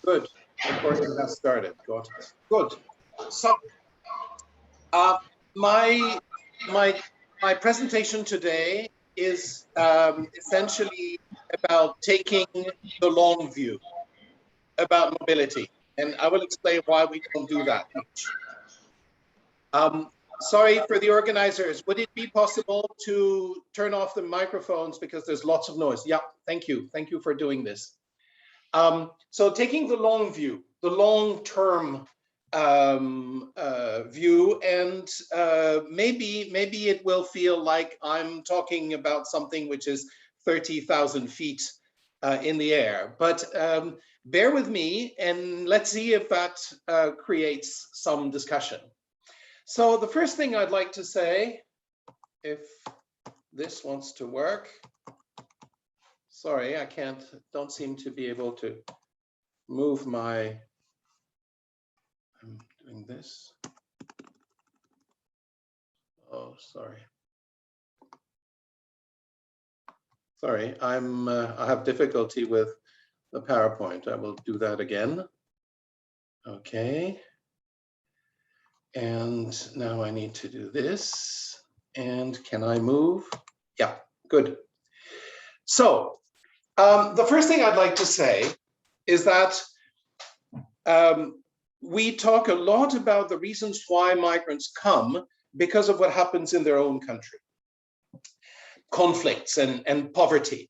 Good. Recording has started. Good. So, my presentation today is essentially about taking the long view about mobility, and I will explain why we don't do that much. Sorry for the organizers. Would it be possible to turn off the microphones because there's lots of noise? Yeah, thank you. Thank you for doing this. So taking the long view, the long-term view, and maybe it will feel like I'm talking about something which is 30,000 feet in the air, but bear with me and let's see if that creates some discussion. So the first thing I'd like to say, if this wants to work, sorry, don't seem to be able to move my, I'm doing this. Oh, sorry. Sorry, I have difficulty with the PowerPoint. I will do that again. Okay. And now I need to do this. And can I move? Yeah, good. So the first thing I'd like to say is that we talk a lot about the reasons why migrants come because of what happens in their own country. Conflicts and poverty.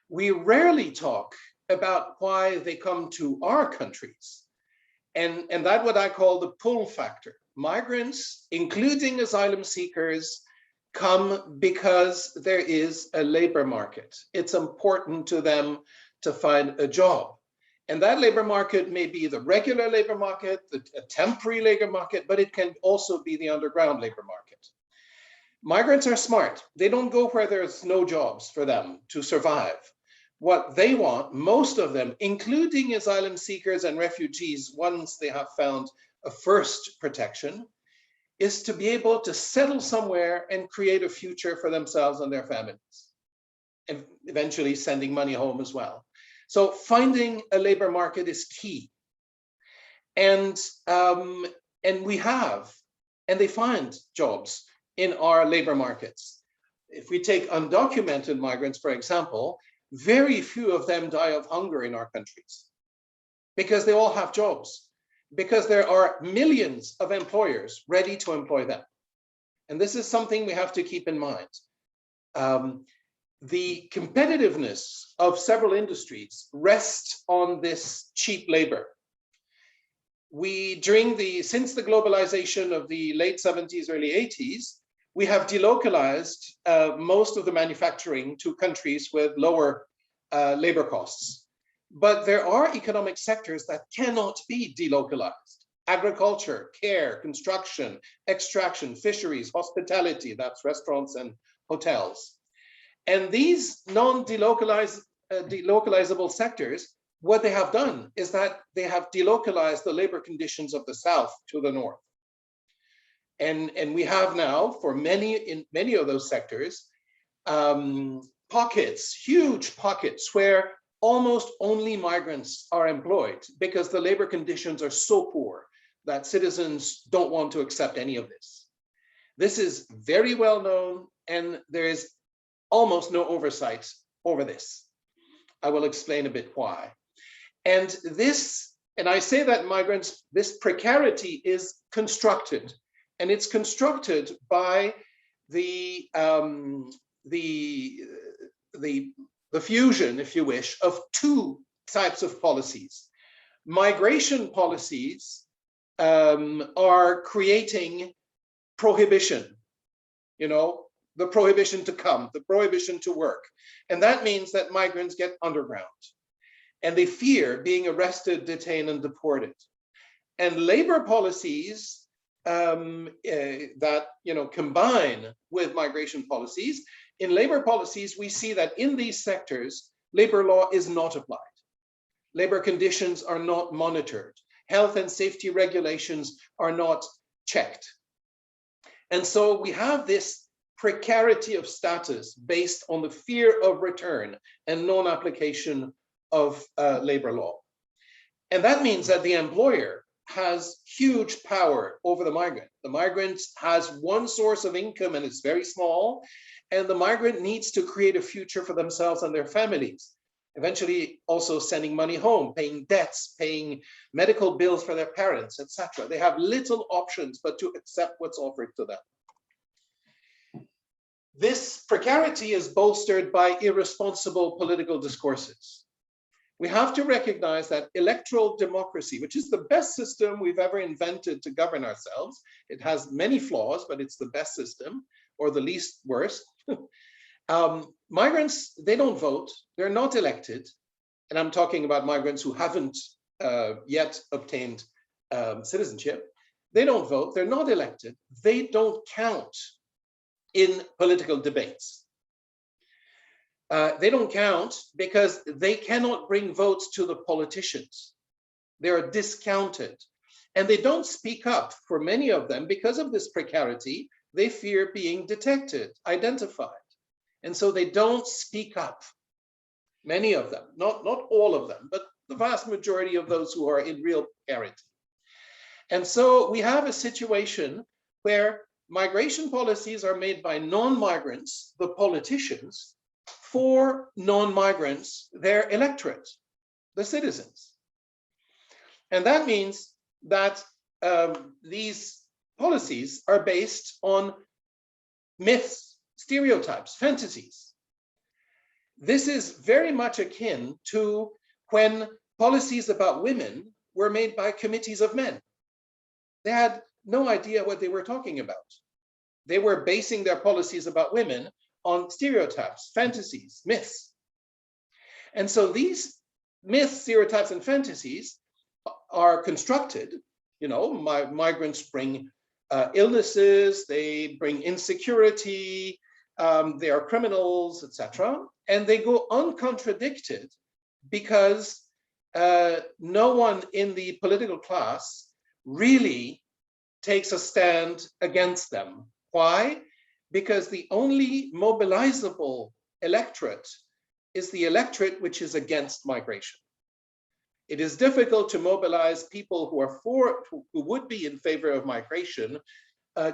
We rarely talk about why they come to our countries. And that's what I call the pull factor. Migrants, including asylum seekers, come because there is a labor market. It's important to them to find a job. And that labor market may be the regular labor market, a temporary labor market, but it can also be the underground labor market. Migrants are smart. They don't go where there's no jobs for them to survive. What they want, most of them, including asylum seekers and refugees, once they have found a first protection, is to be able to settle somewhere and create a future for themselves and their families, and eventually sending money home as well. So finding a labor market is key. And they find jobs in our labor markets. If we take undocumented migrants, for example, very few of them die of hunger in our countries because they all have jobs, because there are millions of employers ready to employ them. And this is something we have to keep in mind. The competitiveness of several industries rests on this cheap labor. Since the globalization of the late 70s, early 80s, we have delocalized most of the manufacturing to countries with lower labor costs. But there are economic sectors that cannot be delocalized. Agriculture, care, construction, extraction, fisheries, hospitality, that's restaurants and hotels. And these delocalizable sectors, what they have done is that they have delocalized the labor conditions of the South to the North. And we have now, for in many of those sectors, huge pockets where almost only migrants are employed because the labor conditions are so poor that citizens don't want to accept any of this. This is very well known, and there is almost no oversight over this. I will explain a bit why. And I say that migrants, this precarity is constructed. And it's constructed by the fusion, if you wish, of two types of policies. Migration policies are creating prohibition, the prohibition to come, the prohibition to work. And that means that migrants get underground and they fear being arrested, detained, and deported. And labor policies that combine with migration policies. In labor policies, we see that in these sectors, labor law is not applied. Labor conditions are not monitored. Health and safety regulations are not checked. And so we have this precarity of status based on the fear of return and non-application of labor law. And that means that the employer has huge power over the migrant. The migrant has one source of income and it's very small, and the migrant needs to create a future for themselves and their families, eventually also sending money home, paying debts, paying medical bills for their parents, etc. They have little options but to accept what's offered to them. This precarity is bolstered by irresponsible political discourses. We have to recognize that electoral democracy, which is the best system we've ever invented to govern ourselves, it has many flaws, but it's the best system, or the least worst. Migrants, they don't vote, they're not elected, and I'm talking about migrants who haven't yet obtained citizenship. They don't vote, they're not elected, they don't count in political debates. They don't count because they cannot bring votes to the politicians. They are discounted. And they don't speak up for many of them because of this precarity. They fear being detected, identified. And so they don't speak up. Many of them, not all of them, but the vast majority of those who are in real precarity. And so we have a situation where migration policies are made by non-migrants, the politicians, for non-migrants, their electorate, the citizens. And that means that these policies are based on myths, stereotypes, fantasies. This is very much akin to when policies about women were made by committees of men. They had no idea what they were talking about. They were basing their policies about women on stereotypes, fantasies, myths. And so these myths, stereotypes, and fantasies are constructed. You know, migrants bring illnesses, they bring insecurity, they are criminals, etc. And they go uncontradicted because no one in the political class really takes a stand against them. Why? Because the only mobilizable electorate is the electorate which is against migration. It is difficult to mobilize people who are who would be in favor of migration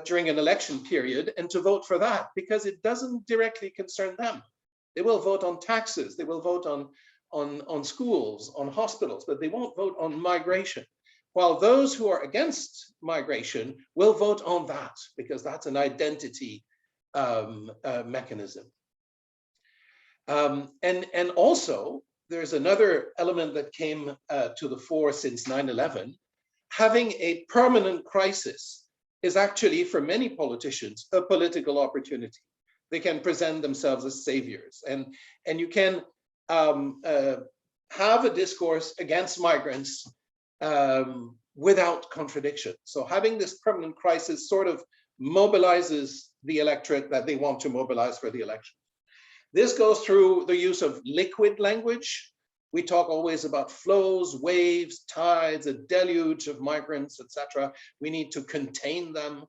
during an election period and to vote for that because it doesn't directly concern them. They will vote on taxes, they will vote on schools, on hospitals, but they won't vote on migration. While those who are against migration will vote on that because that's an identity mechanism. And also, there's another element that came to the fore since 9/11. Having a permanent crisis is actually, for many politicians, a political opportunity. They can present themselves as saviors, and you can have a discourse against migrants without contradiction. So having this permanent crisis sort of mobilizes the electorate that they want to mobilize for the election. This goes through the use of liquid language. We talk always about flows, waves, tides, a deluge of migrants, etc. We need to contain them.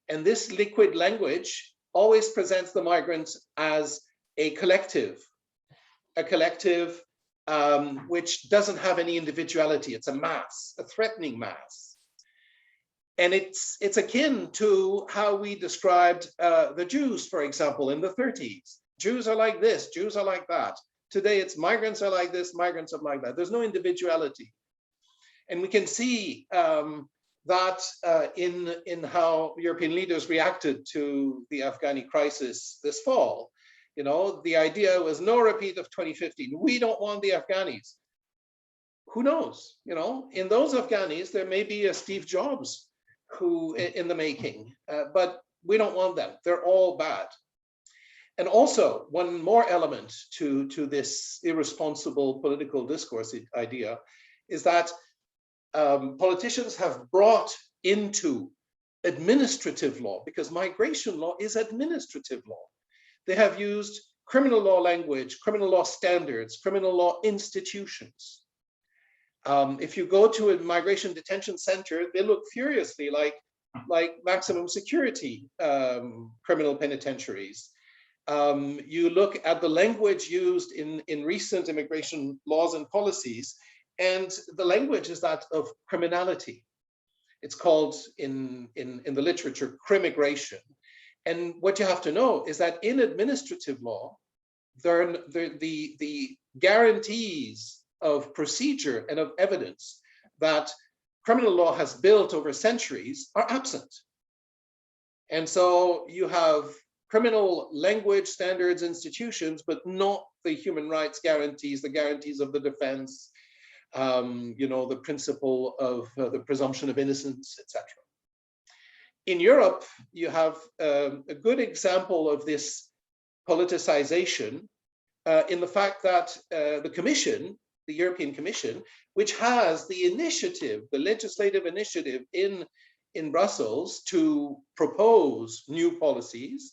And this liquid language always presents the migrants as a collective which doesn't have any individuality. It's a mass, a threatening mass. And it's akin to how we described the Jews, for example, in the 30s. Jews are like this, Jews are like that. Today it's migrants are like this, migrants are like that. There's no individuality. And we can see that in how European leaders reacted to the Afghani crisis this fall. You know, the idea was no repeat of 2015. We don't want the Afghanis. Who knows? You know, in those Afghanis, there may be a Steve Jobs who in the making, but we don't want them. They're all bad. And also, one more element to this irresponsible political discourse idea is that politicians have brought into administrative law, because migration law is administrative law. They have used criminal law language, criminal law standards, criminal law institutions. If you go to a migration detention center, they look furiously like maximum security criminal penitentiaries. You look at the language used in recent immigration laws and policies, And the language is that of criminality. It's called in the literature crimmigration. And what you have to know is that in administrative law, the guarantees of procedure and of evidence that criminal law has built over centuries are absent. And so you have criminal language standards institutions, but not the human rights guarantees, the guarantees of the defense, the principle of the presumption of innocence, etc. In Europe, you have a good example of this politicization in the fact that the Commission, the European Commission, which has the initiative, the legislative initiative in Brussels to propose new policies,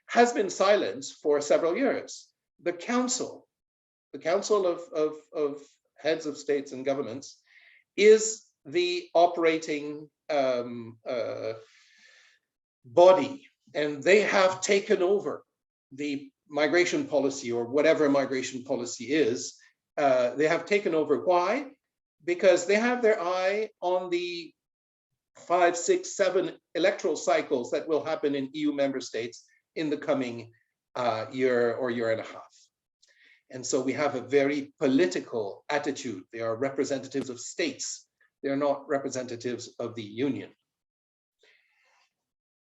has been silent for several years. The Council of heads of states and governments, is the operating body, and they have taken over the migration policy, or whatever migration policy is. They have taken over. Why? Because they have their eye on the 5, 6, 7 electoral cycles that will happen in EU member states in the coming year or year and a half. And so we have a very political attitude. They are representatives of states. They are not representatives of the union.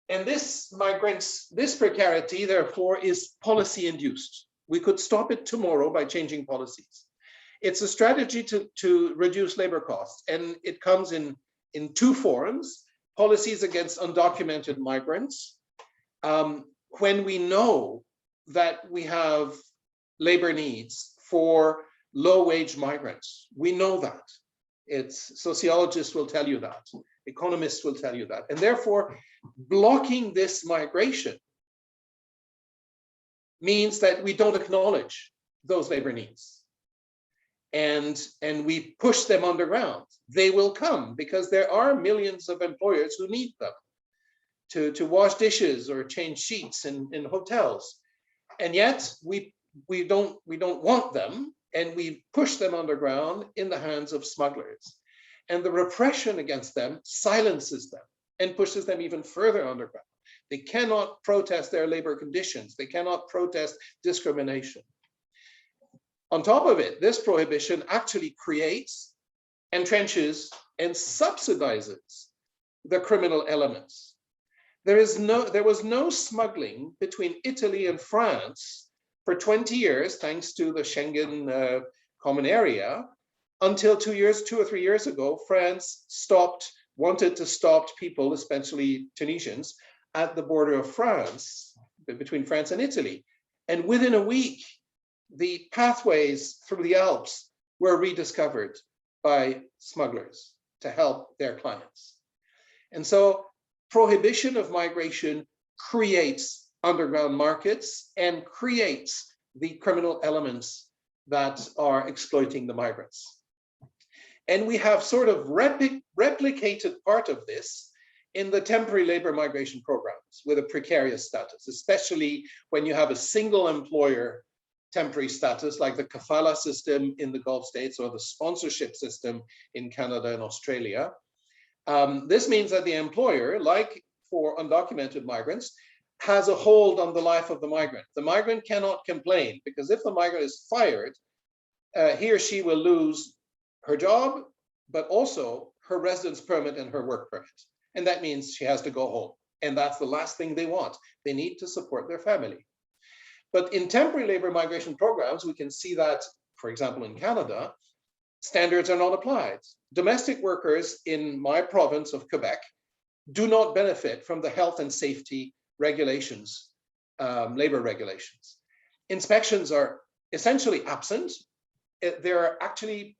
And this precarity, therefore, is policy induced. We could stop it tomorrow by changing policies. It's a strategy to reduce labor costs, and it comes in two forms: policies against undocumented migrants. When we know that we have labor needs for low-wage migrants, we know that. Sociologists will tell you that. Economists will tell you that. And therefore, blocking this migration means that we don't acknowledge those labor needs. And we push them underground. They will come because there are millions of employers who need them to wash dishes or change sheets in hotels. And yet we don't want them, and we push them underground in the hands of smugglers. And the repression against them silences them and pushes them even further underground. They cannot protest their labor conditions. They cannot protest discrimination. On top of it, this prohibition actually creates, entrenches, and subsidizes the criminal elements. There was no smuggling between Italy and France for 20 years, thanks to the Schengen common area, until 2 or 3 years ago, France wanted to stop people, especially Tunisians, at the border of France, between France and Italy. And within a week, the pathways through the Alps were rediscovered by smugglers to help their clients. And so prohibition of migration creates underground markets and creates the criminal elements that are exploiting the migrants. And we have sort of replicated part of this in the temporary labor migration programs with a precarious status, especially when you have a single employer temporary status like the kafala system in the Gulf states or the sponsorship system in Canada and Australia. This means that the employer, like for undocumented migrants, has a hold on the life of the migrant. The migrant cannot complain, because if the migrant is fired, he or she will lose her job, but also her residence permit and her work permit. And that means she has to go home. And that's the last thing they want. They need to support their family. But in temporary labor migration programs, we can see that, for example, in Canada, standards are not applied. Domestic workers in my province of Quebec do not benefit from the health and safety regulations, labor regulations. Inspections are essentially absent. They're actually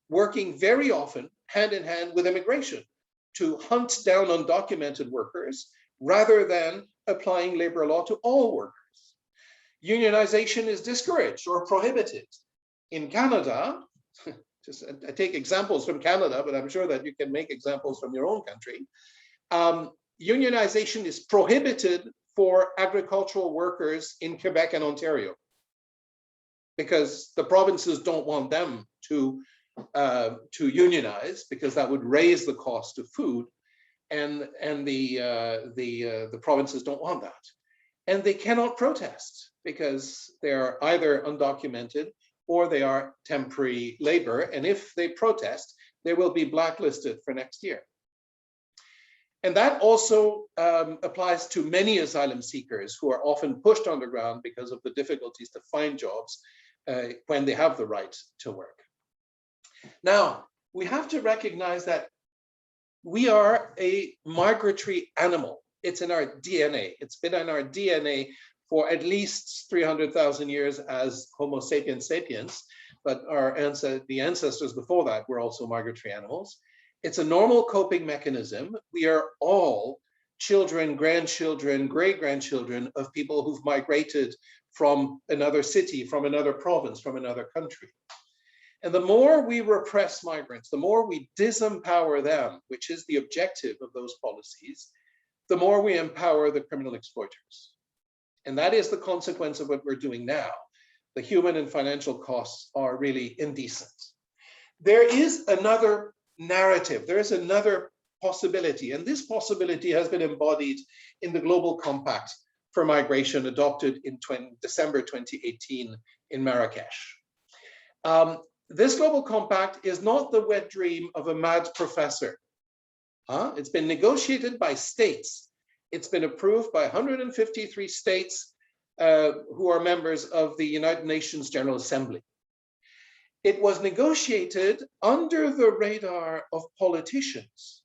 working very often hand in hand with immigration to hunt down undocumented workers rather than applying labor law to all workers. Unionization is discouraged or prohibited. In Canada, I take examples from Canada, but I'm sure that you can make examples from your own country. Unionization is prohibited for agricultural workers in Quebec and Ontario, because the provinces don't want them to to unionize, because that would raise the cost of food, and the provinces don't want that. And they cannot protest because they're either undocumented or they are temporary labor. And if they protest, they will be blacklisted for next year. And that also applies to many asylum seekers who are often pushed underground because of the difficulties to find jobs when they have the right to work. Now, we have to recognize that we are a migratory animal. It's in our DNA. It's been in our DNA for at least 300,000 years as Homo sapiens sapiens, but the ancestors before that were also migratory animals. It's a normal coping mechanism. We are all children, grandchildren, great-grandchildren of people who've migrated from another city, from another province, from another country. And the more we repress migrants, the more we disempower them, which is the objective of those policies, the more we empower the criminal exploiters. And that is the consequence of what we're doing now. The human and financial costs are really indecent. There is another narrative, there is another possibility, and this possibility has been embodied in the Global Compact for Migration adopted in December 2018 in Marrakesh. This Global Compact is not the wet dream of a mad professor. It's been negotiated by states. It's been approved by 153 states who are members of the United Nations General Assembly. It was negotiated under the radar of politicians,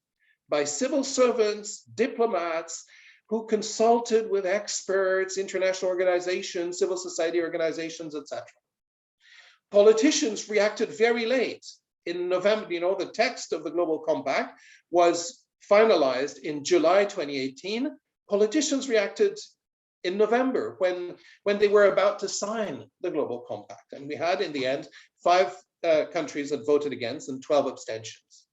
by civil servants, diplomats, who consulted with experts, international organizations, civil society organizations, etc. Politicians reacted very late. In November, the text of the Global Compact was finalized in July 2018. Politicians reacted in November when they were about to sign the Global Compact. And we had, in the end, 5 countries that voted against and 12 abstentions.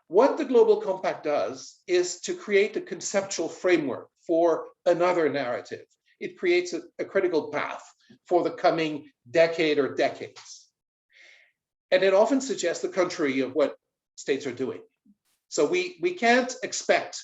What the Global Compact does is to create a conceptual framework for another narrative. It creates a critical path for the coming decade or decades. And it often suggests the contrary of what states are doing. So we can't expect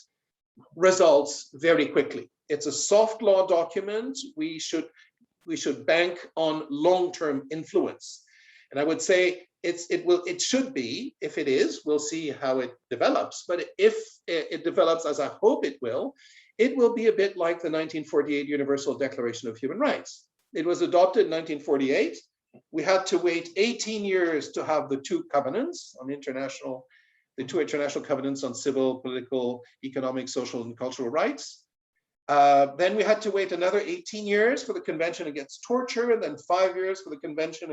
results very quickly. It's a soft law document. We should bank on long-term influence. And I would say it should be, if it is, we'll see how it develops. But if it develops as I hope it will be a bit like the 1948 Universal Declaration of Human Rights. It was adopted in 1948. We had to wait 18 years to have the 2 covenants on the 2 international covenants on civil, political, economic, social, and cultural rights. Then we had to wait another 18 years for the Convention Against Torture, and then 5 years for the Convention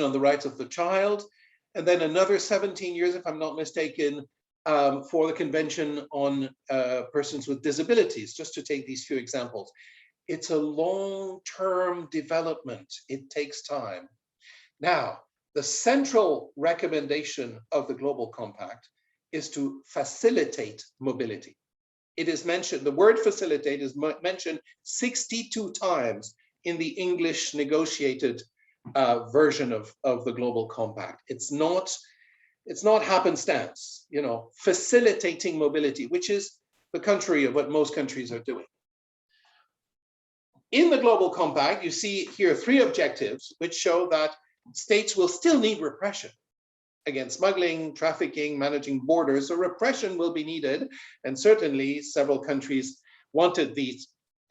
on the Rights of the Child, and then another 17 years, if I'm not mistaken, for the Convention on Persons with Disabilities, just to take these few examples. It's a long-term development. It takes time. Now, the central recommendation of the Global Compact is to facilitate mobility. It is mentioned, the word facilitate is mentioned 62 times in the English negotiated version of the Global Compact. It's not happenstance, facilitating mobility, which is the contrary of what most countries are doing. In the Global Compact, you see here 3 objectives which show that states will still need repression against smuggling, trafficking, managing borders. So repression will be needed, and certainly several countries wanted these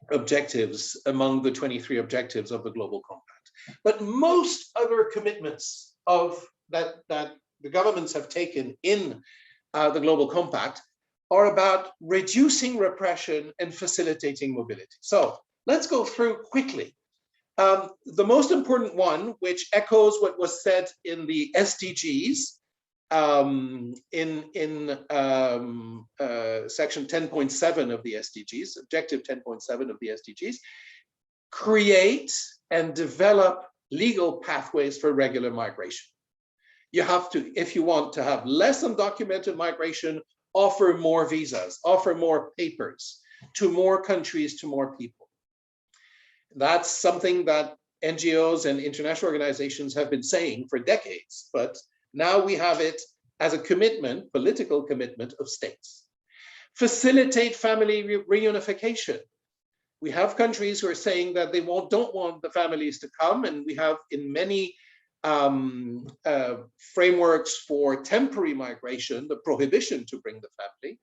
objectives among the 23 objectives of the Global Compact. But most other commitments that the governments have taken in the Global Compact are about reducing repression and facilitating mobility. So let's go through quickly. The most important one, which echoes what was said in the SDGs, in section 10.7 of the SDGs, objective 10.7 of the SDGs, create and develop legal pathways for regular migration. You have to, if you want to have less undocumented migration, offer more visas, offer more papers to more countries, to more people. That's something that NGOs and international organizations have been saying for decades, but now we have it as a commitment, political commitment of states. Facilitate family reunification. We have countries who are saying that they don't want the families to come, and we have in many frameworks for temporary migration, the prohibition to bring the family.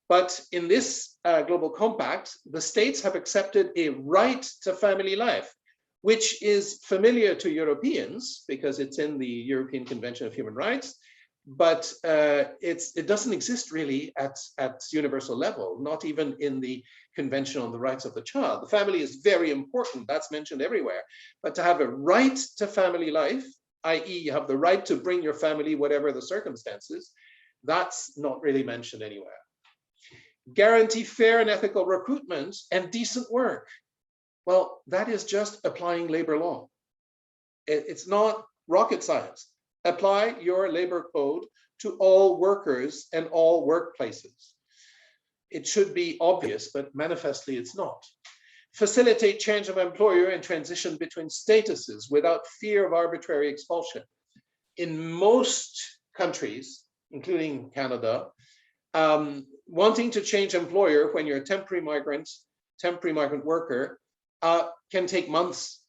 But in this global compact, the states have accepted a right to family life, which is familiar to Europeans because it's in the European Convention of Human Rights, but it doesn't exist really at universal level, not even in the Convention on the Rights of the Child. The family is very important, that's mentioned everywhere, but to have a right to family life, i.e. you have the right to bring your family, whatever the circumstances, that's not really mentioned anywhere. Guarantee fair and ethical recruitment and decent work. Well, that is just applying labor law. It's not rocket science. Apply your labor code to all workers and all workplaces. It should be obvious, but manifestly it's not. Facilitate change of employer and transition between statuses without fear of arbitrary expulsion. In most countries, including Canada, wanting to change employer when you're a temporary migrant worker can take months.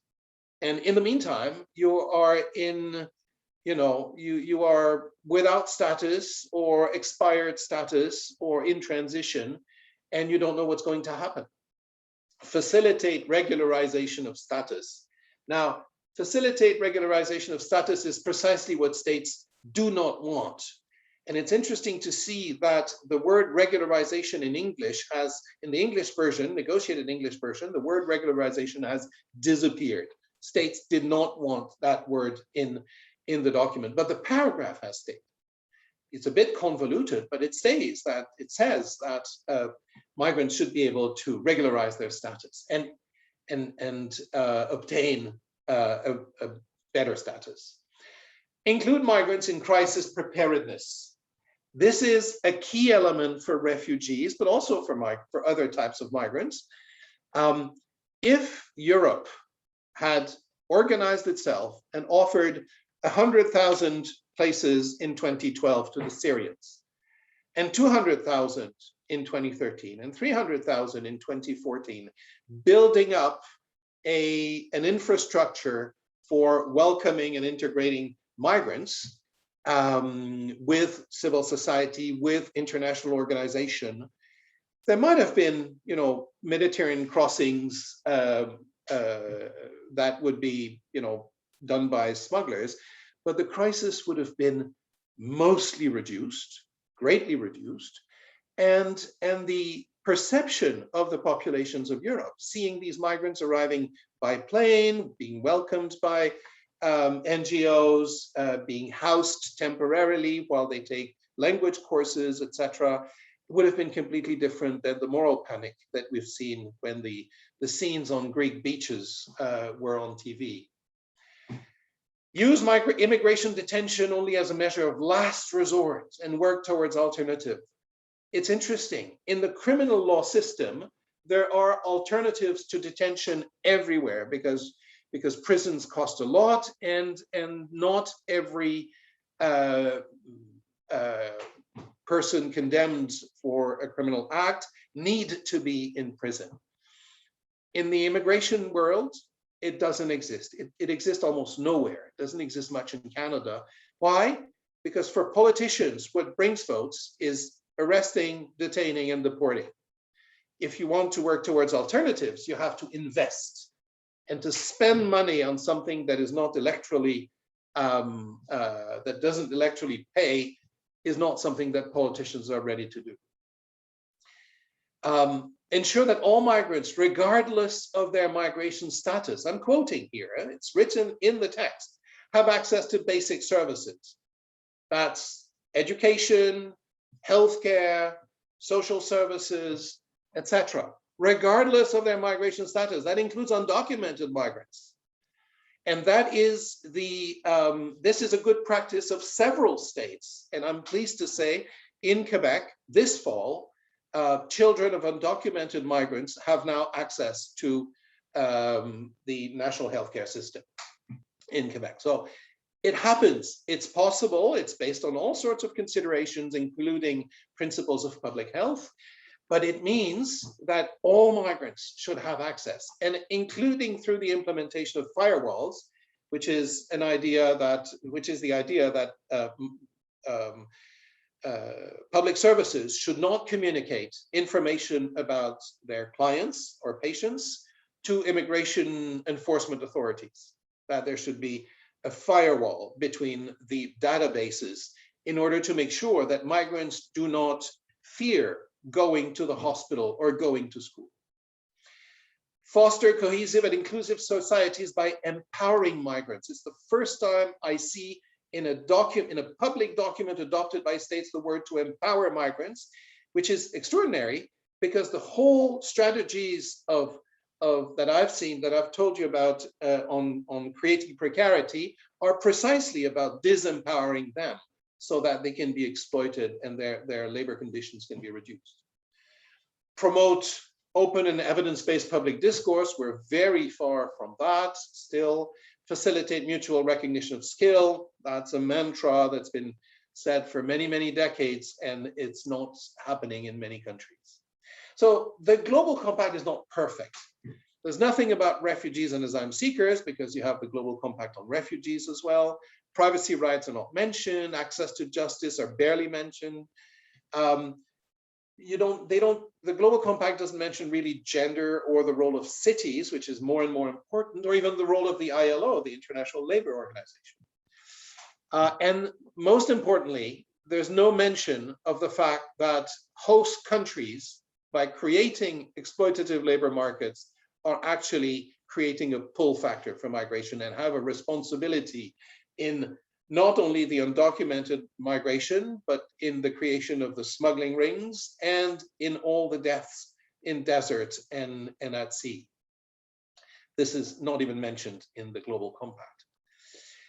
And in the meantime, you are in, you are without status or expired status or in transition, and you don't know what's going to happen. Facilitate regularization of status. Now, facilitate regularization of status is precisely what states do not want. And it's interesting to see that the word regularization in English has, in the English version, negotiated English version, the word regularization has disappeared. States did not want that word in the document, but the paragraph has stayed. It's a bit convoluted, but it says that migrants should be able to regularize their status and obtain a better status. Include migrants in crisis preparedness. This is a key element for refugees, but also for other types of migrants. If Europe had organized itself and offered 100,000 places in 2012 to the Syrians, and 200,000 in 2013, and 300,000 in 2014, building up an infrastructure for welcoming and integrating migrants, with civil society, with international organization, there might have been, Mediterranean crossings that would be, done by smugglers, but the crisis would have been mostly reduced, greatly reduced, and the perception of the populations of Europe, seeing these migrants arriving by plane, being welcomed by NGOs, being housed temporarily while they take language courses, etc., would have been completely different than the moral panic that we've seen when the scenes on Greek beaches were on TV. Use immigration detention only as a measure of last resort and work towards alternative. It's interesting. In the criminal law system, there are alternatives to detention everywhere because prisons cost a lot, and not every person condemned for a criminal act need to be in prison. In the immigration world, it doesn't exist. It exists almost nowhere. It doesn't exist much in Canada. Why? Because for politicians, what brings votes is arresting, detaining, and deporting. If you want to work towards alternatives, you have to invest. And to spend money on something that is not electorally, that doesn't electorally pay, is not something that politicians are ready to do. Ensure that all migrants, regardless of their migration status, I'm quoting here, it's written in the text, have access to basic services. That's education, healthcare, social services, etc. Regardless of their migration status. That includes undocumented migrants. And that is this is a good practice of several states. And I'm pleased to say in Quebec this fall, children of undocumented migrants have now access to the national healthcare system in Quebec. So it happens, it's possible, it's based on all sorts of considerations, including principles of public health, but it means that all migrants should have access, and including through the implementation of firewalls, which is the idea that public services should not communicate information about their clients or patients to immigration enforcement authorities, that there should be a firewall between the databases in order to make sure that migrants do not fear going to the hospital or going to school. Foster cohesive and inclusive societies by empowering migrants. It's the first time I see in a public document adopted by states the word to empower migrants, which is extraordinary because the whole strategies of that I've seen, that I've told you about on creating precarity, are precisely about disempowering them so that they can be exploited and their labor conditions can be reduced. Promote open and evidence-based public discourse. We're very far from that still. Facilitate mutual recognition of skill. That's a mantra that's been said for many, many decades, and it's not happening in many countries. So the Global Compact is not perfect. There's nothing about refugees and asylum seekers because you have the Global Compact on refugees as well. Privacy rights are not mentioned. Access to justice are barely mentioned. The Global Compact doesn't mention really gender or the role of cities, which is more and more important, or even the role of the ILO, the International Labour Organization. And most importantly, there's no mention of the fact that host countries, by creating exploitative labor markets, are actually creating a pull factor for migration and have a responsibility in not only the undocumented migration, but in the creation of the smuggling rings and in all the deaths in deserts and at sea. This is not even mentioned in the Global Compact.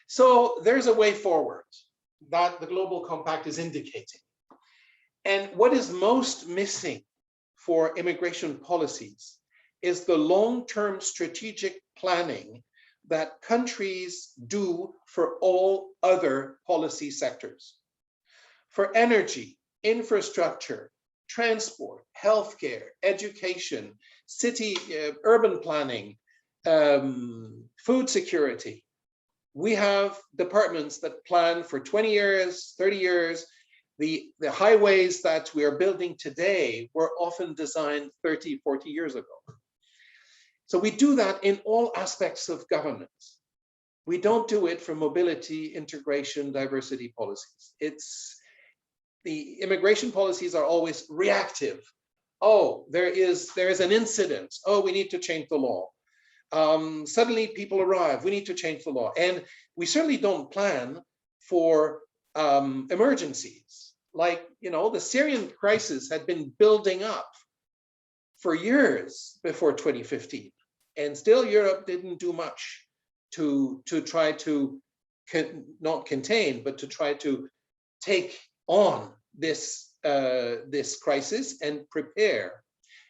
So there's a way forward that the Global Compact is indicating. And what is most missing for immigration policies is the long-term strategic planning that countries do for all other policy sectors. For energy, infrastructure, transport, healthcare, education, city, urban planning, food security. We have departments that plan for 20 years, 30 years. The highways that we are building today were often designed 30, 40 years ago. So we do that in all aspects of governance. We don't do it for mobility, integration, diversity policies. The immigration policies are always reactive. Oh, there is an incident. Oh, we need to change the law. Suddenly people arrive, we need to change the law. And we certainly don't plan for emergencies. Like, the Syrian crisis had been building up for years before 2015. And still Europe didn't do much to try to not contain, but to try to take on this crisis and prepare.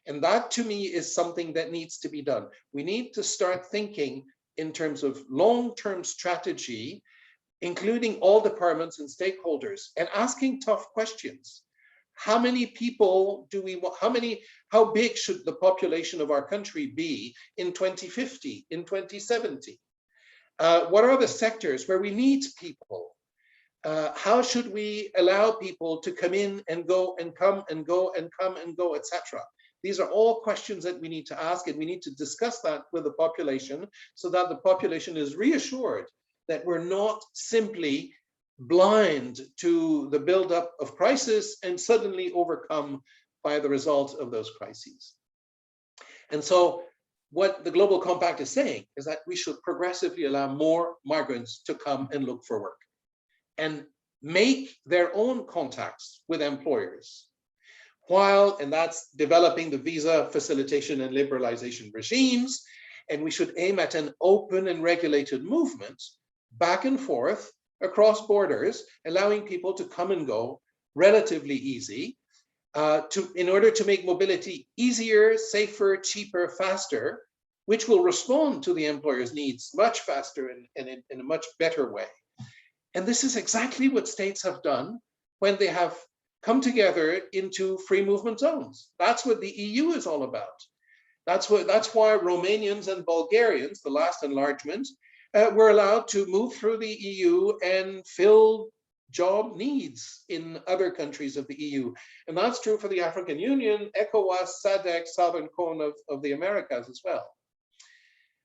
And that to me is something that needs to be done. We need to start thinking in terms of long-term strategy, including all departments and stakeholders, and asking tough questions. How many people do we want? How big should the population of our country be in 2050, in 2070? What are the sectors where we need people? How should we allow people to come in and go and come and go and come and go, etc.? These are all questions that we need to ask, and we need to discuss that with the population so that the population is reassured that we're not simply blind to the buildup of crisis and suddenly overcome by the result of those crises. And so what the Global Compact is saying is that we should progressively allow more migrants to come and look for work and make their own contacts with employers. And that's developing the visa facilitation and liberalization regimes. And we should aim at an open and regulated movement back and forth across borders, allowing people to come and go relatively easy in order to make mobility easier, safer, cheaper, faster which will respond to the employer's needs much faster and in a much better way. And this is exactly what states have done when they have come together into free movement zones. That's what the EU is all about. That's why Romanians and Bulgarians, the last enlargement, were allowed to move through the EU and fill job needs in other countries of the EU. And that's true for the African Union, ECOWAS, SADC, Southern Cone of the Americas as well.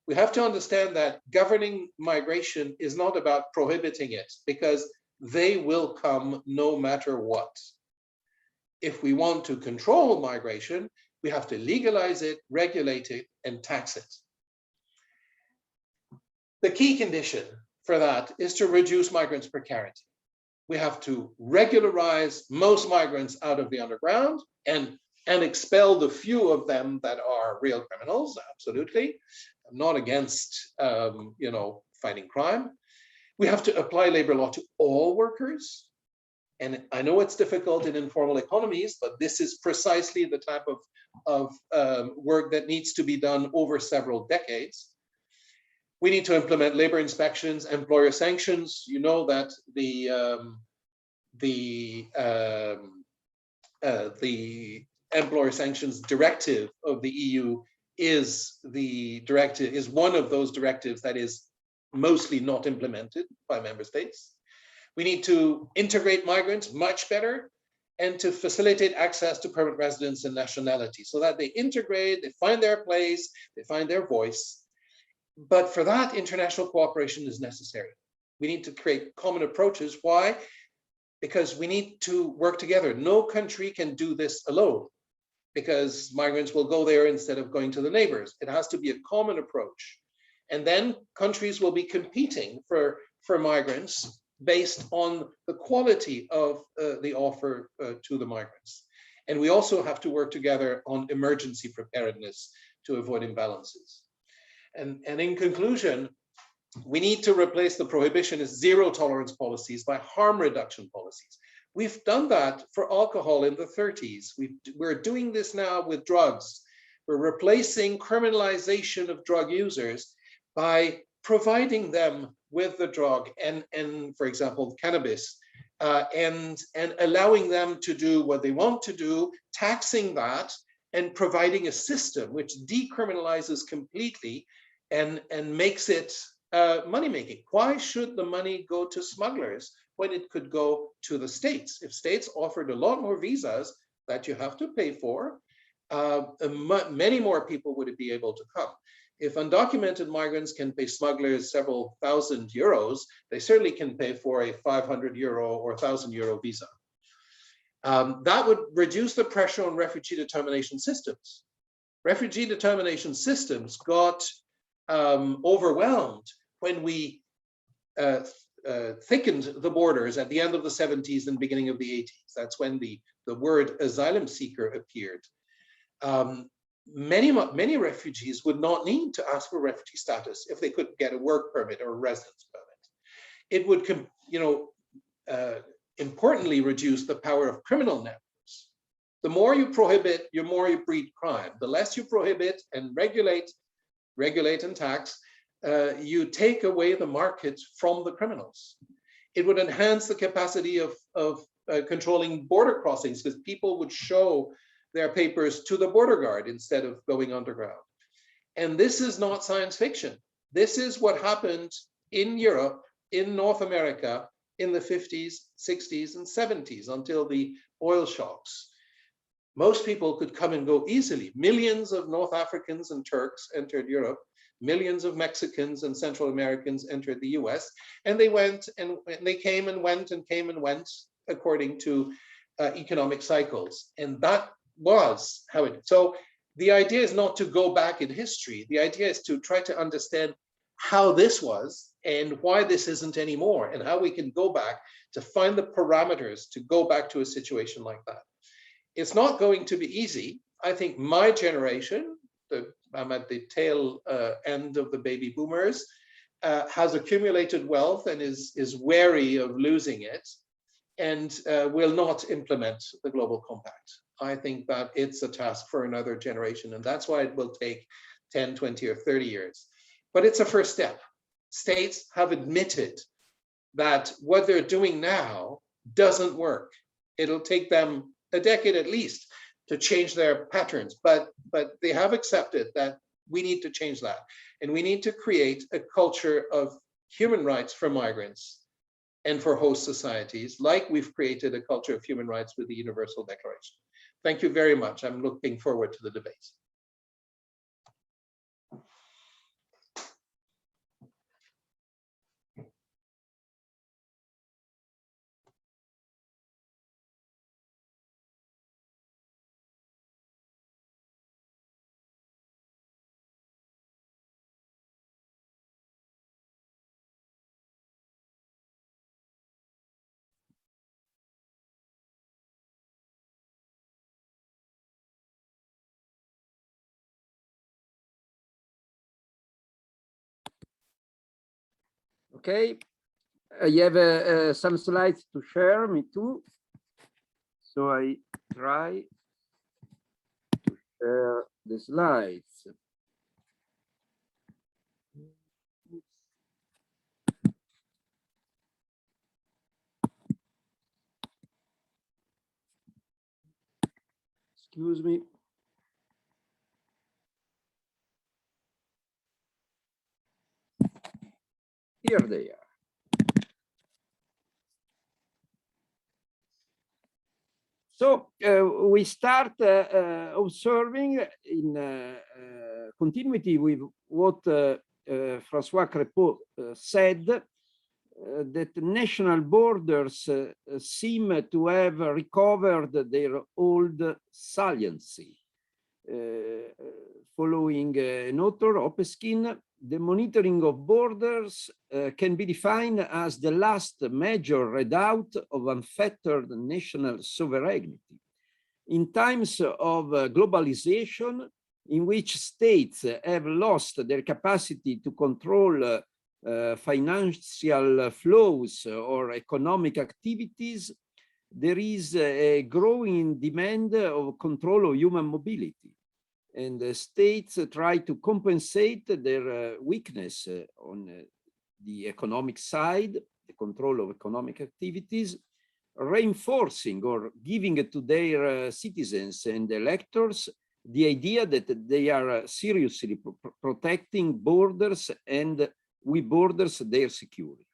We have to understand that governing migration is not about prohibiting it, because they will come no matter what. If we want to control migration, we have to legalize it, regulate it, and tax it. The key condition for that is to reduce migrants' precarity. We have to regularize most migrants out of the underground and expel the few of them that are real criminals, absolutely. I'm not against fighting crime. We have to apply labor law to all workers. And I know it's difficult in informal economies, but this is precisely the type of work that needs to be done over several decades. We need to implement labor inspections, employer sanctions. You know that the employer sanctions directive of the EU is one of those directives that is mostly not implemented by member states. We need to integrate migrants much better and to facilitate access to permanent residence and nationality so that they integrate, they find their place, they find their voice. But for that, international cooperation is necessary. We need to create common approaches. Why? Because we need to work together. No country can do this alone, because migrants will go there instead of going to the neighbors. It has to be a common approach. And then countries will be competing for migrants based on the quality of the offer to the migrants. And we also have to work together on emergency preparedness to avoid imbalances. And in conclusion, we need to replace the prohibitionist zero tolerance policies by harm reduction policies. We've done that for alcohol in the 30s. We're doing this now with drugs. We're replacing criminalization of drug users by providing them with the drug and for example, cannabis, and allowing them to do what they want to do, taxing that, and providing a system which decriminalizes completely and makes it money-making. Why should the money go to smugglers when it could go to the states? If states offered a lot more visas that you have to pay for, many more people would be able to come. If undocumented migrants can pay smugglers several thousand euros, they certainly can pay for a 500 euro or 1,000 euro visa. That would reduce the pressure on refugee determination systems. Refugee determination systems got overwhelmed when we thickened the borders at the end of the 70s and beginning of the 80s. That's when the word asylum seeker appeared. Many refugees would not need to ask for refugee status if they could get a work permit or a residence permit. It would, importantly reduce the power of criminal networks. The more you prohibit, the more you breed crime. The less you prohibit and regulate and tax, you take away the market from the criminals. It would enhance the capacity of controlling border crossings, because people would show their papers to the border guard instead of going underground. And this is not science fiction. This is what happened in Europe, in North America, in the 50s, 60s, and 70s until the oil shocks. Most people could come and go easily. Millions of North Africans and Turks entered Europe. Millions of Mexicans and Central Americans entered the US, and they went and they came and went according to economic cycles. And that was how it. So the idea is not to go back in history. The idea is to try to understand how this was and why this isn't anymore, and how we can go back to find the parameters to go back to a situation like that. It's not going to be easy. I think my generation, I'm at the tail end of the baby boomers, has accumulated wealth and is wary of losing it, and will not implement the Global Compact. I think that it's a task for another generation, and that's why it will take 10, 20, or 30 years. But it's a first step. States have admitted that what they're doing now doesn't work. It'll take them a decade at least to change their patterns, but they have accepted that we need to change that. And we need to create a culture of human rights for migrants and for host societies, like we've created a culture of human rights with the Universal Declaration. Thank you very much. I'm looking forward to the debate. Okay, I have some slides to share, me too. So I try to share the slides. Excuse me. Here they are. So we start observing in continuity with what François Crépeau said, that national borders seem to have recovered their old saliency. Following an author, Opeskin, the monitoring of borders can be defined as the last major redoubt of unfettered national sovereignty. In times of globalization, in which states have lost their capacity to control financial flows or economic activities, there is a growing demand of control of human mobility. And the states try to compensate their weakness on the economic side, the control of economic activities, reinforcing or giving to their citizens and electors the idea that they are seriously protecting borders and with borders their security.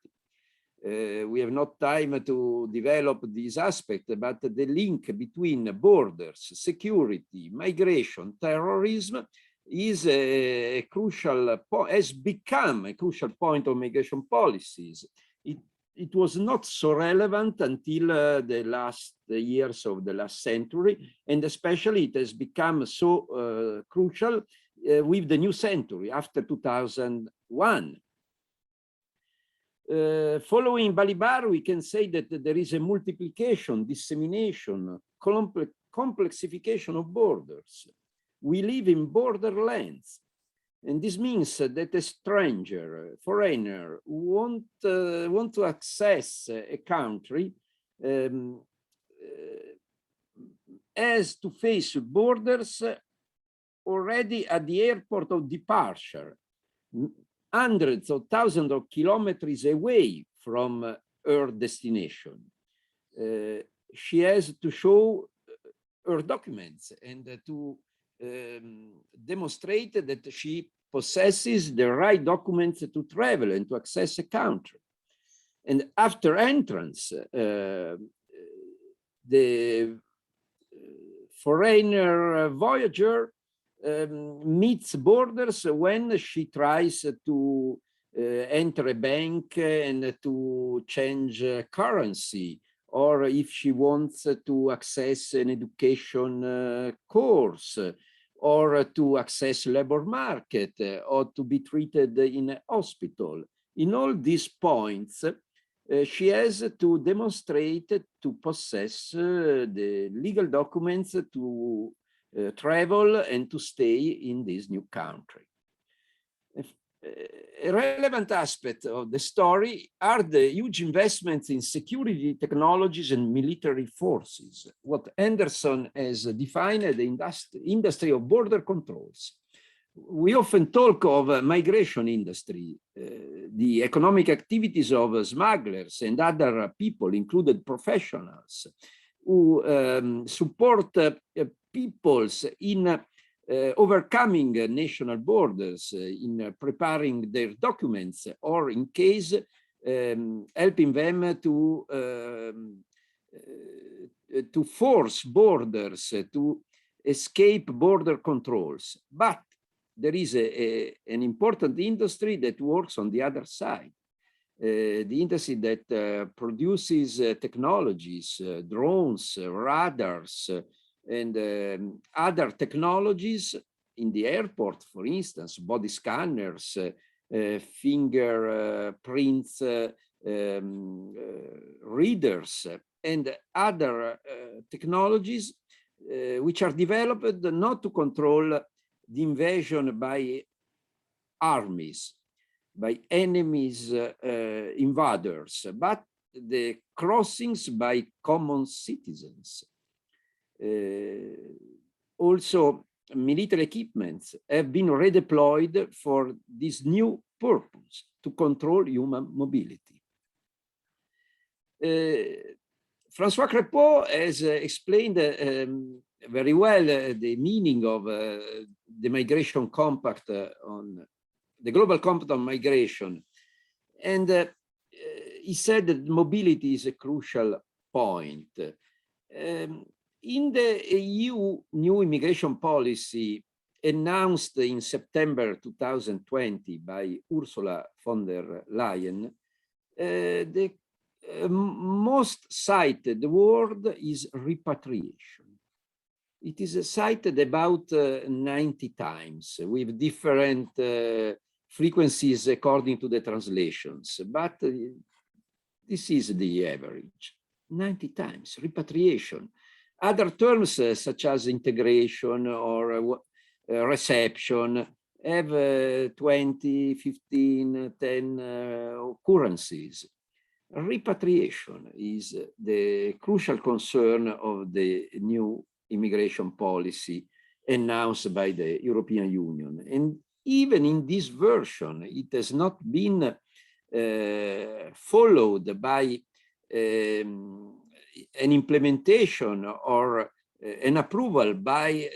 We have not time to develop this aspect, but the link between borders, security, migration, terrorism is a crucial has become a crucial point of migration policies. It was not so relevant until the last years of the last century, and especially it has become so crucial with the new century after 2001. Following Balibar, we can say that there is a multiplication, dissemination, complexification of borders. We live in borderlands. And this means that a stranger, foreigner, want to access a country has to face borders already at the airport of departure, hundreds of thousands of kilometers away from her destination. She has to show her documents and to demonstrate that she possesses the right documents to travel and to access a country. And after entrance, the foreigner voyager meets borders when she tries to enter a bank and to change currency, or if she wants to access an education course, or to access labor market, or to be treated in a hospital. In all these points, she has to demonstrate to possess the legal documents to travel and to stay in this new country. A relevant aspect of the story are the huge investments in security technologies and military forces, what Anderson has defined as the industry of border controls. we often talk of a migration industry. The economic activities of smugglers and other people, included professionals, who support peoples in overcoming national borders, in preparing their documents, or in case helping them to force borders, to escape border controls. But there is an important industry that works on the other side. The industry that produces technologies, drones, radars, and other technologies in the airport, for instance, body scanners, fingerprints, readers, and other technologies which are developed not to control the invasion by armies, by enemies, invaders, but the crossings by common citizens. Also, military equipments have been redeployed for this new purpose, to control human mobility. François Crépeau has explained very well the meaning of the migration compact on the global compact on migration. And he said that mobility is a crucial point. In the EU new immigration policy announced in September 2020 by Ursula von der Leyen, the most cited word is repatriation. It is cited about 90 times with different frequencies according to the translations, but this is the average, 90 times, repatriation. Other terms such as integration or reception have 20, 15, 10 occurrences. Repatriation is the crucial concern of the new immigration policy announced by the European Union. And even in this version, it has not been followed by an implementation or an approval by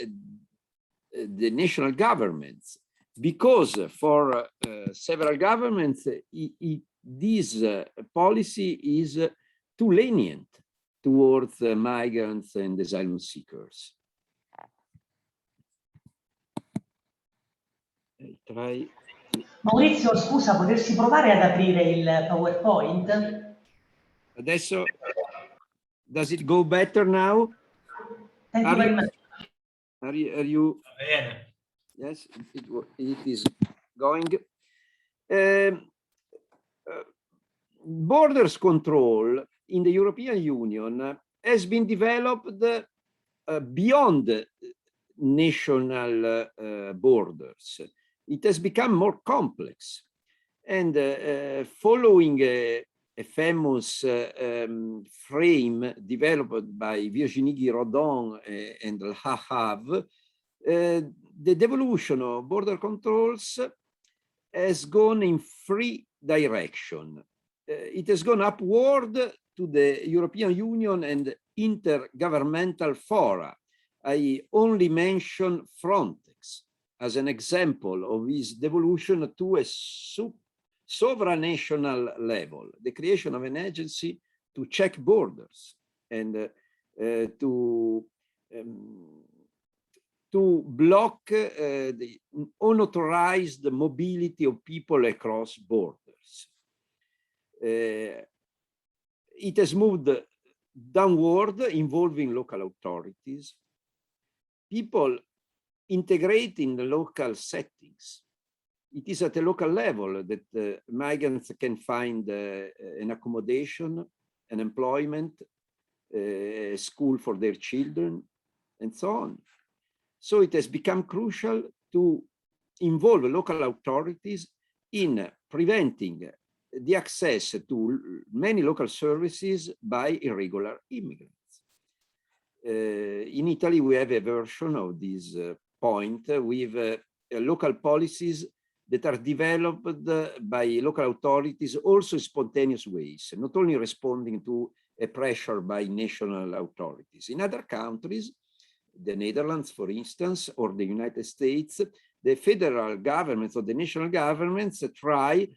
the national governments, because for several governments, this policy is too lenient towards migrants and asylum seekers. Maurizio, scusa, potresti provare ad aprire il PowerPoint? Adesso, does it go better now? Thank you very much. Are you? Yes, it is going. Borders control in the European Union has been developed beyond national borders. It has become more complex. And following a famous frame developed by Virginie Guiraudon and El Hahav, the devolution of border controls has gone in three directions. It has gone upward to the European Union and intergovernmental fora. I only mention Frontex as an example of this devolution to a supranational level, the creation of an agency to check borders and to block the unauthorized mobility of people across borders. It has moved downward, involving local authorities, people integrating the local settings. It is at a local level that migrants can find an accommodation, an employment, a school for their children, and so on. So it has become crucial to involve local authorities in preventing the access to many local services by irregular immigrants. In Italy, we have a version of this point with local policies that are developed by local authorities also in spontaneous ways, not only responding to a pressure by national authorities. In other countries, the Netherlands, for instance, or the United States, the federal governments or the national governments try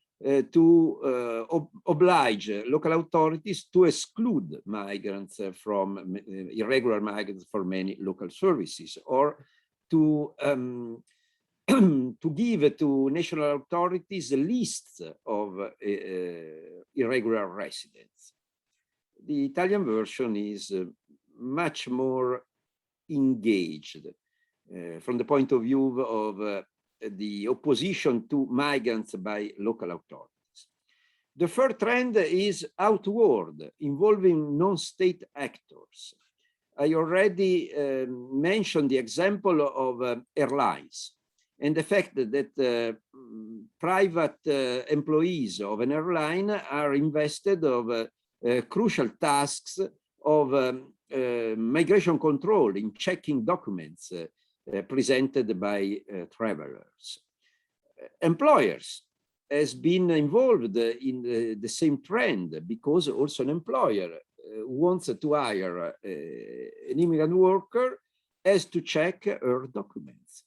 to oblige local authorities to exclude migrants from irregular migrants for many local services, or to to give to national authorities lists of irregular residents. The Italian version is much more engaged from the point of view of the opposition to migrants by local authorities. The third trend is outward, involving non-state actors. I already mentioned the example of airlines and the fact that private employees of an airline are invested of crucial tasks of migration control in checking documents presented by travelers. Employers has been involved in the same trend, because also an employer wants to hire an immigrant worker has to check her documents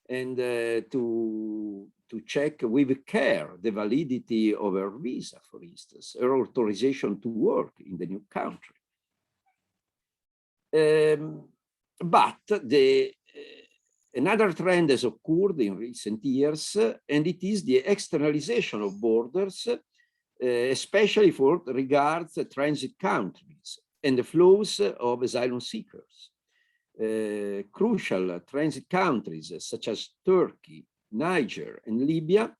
and to check with care the validity of her visa, for instance, her authorization to work in the new country. But another trend has occurred in recent years, and it is the externalization of borders, especially for regards transit countries and the flows of asylum seekers. Crucial transit countries such as Turkey, Niger, and Libya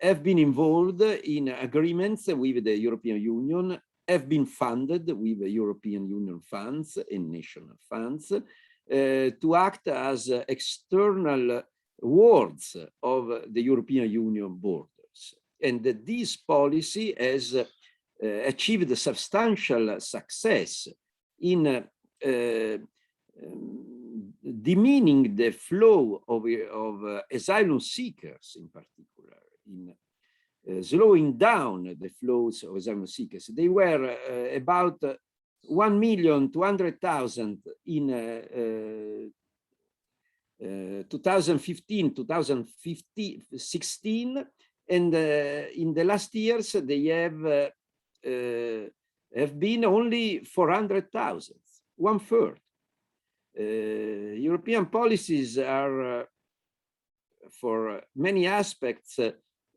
have been involved in agreements with the European Union, have been funded with European Union funds and national funds to act as external wards of the European Union borders. And this policy has achieved substantial success in demeaning the flow of asylum seekers in particular, in slowing down the flows of asylum seekers. They were about 1,200,000 in 2015, 2016, and in the last years they have been only 400,000, 1/3. European policies are, for many aspects,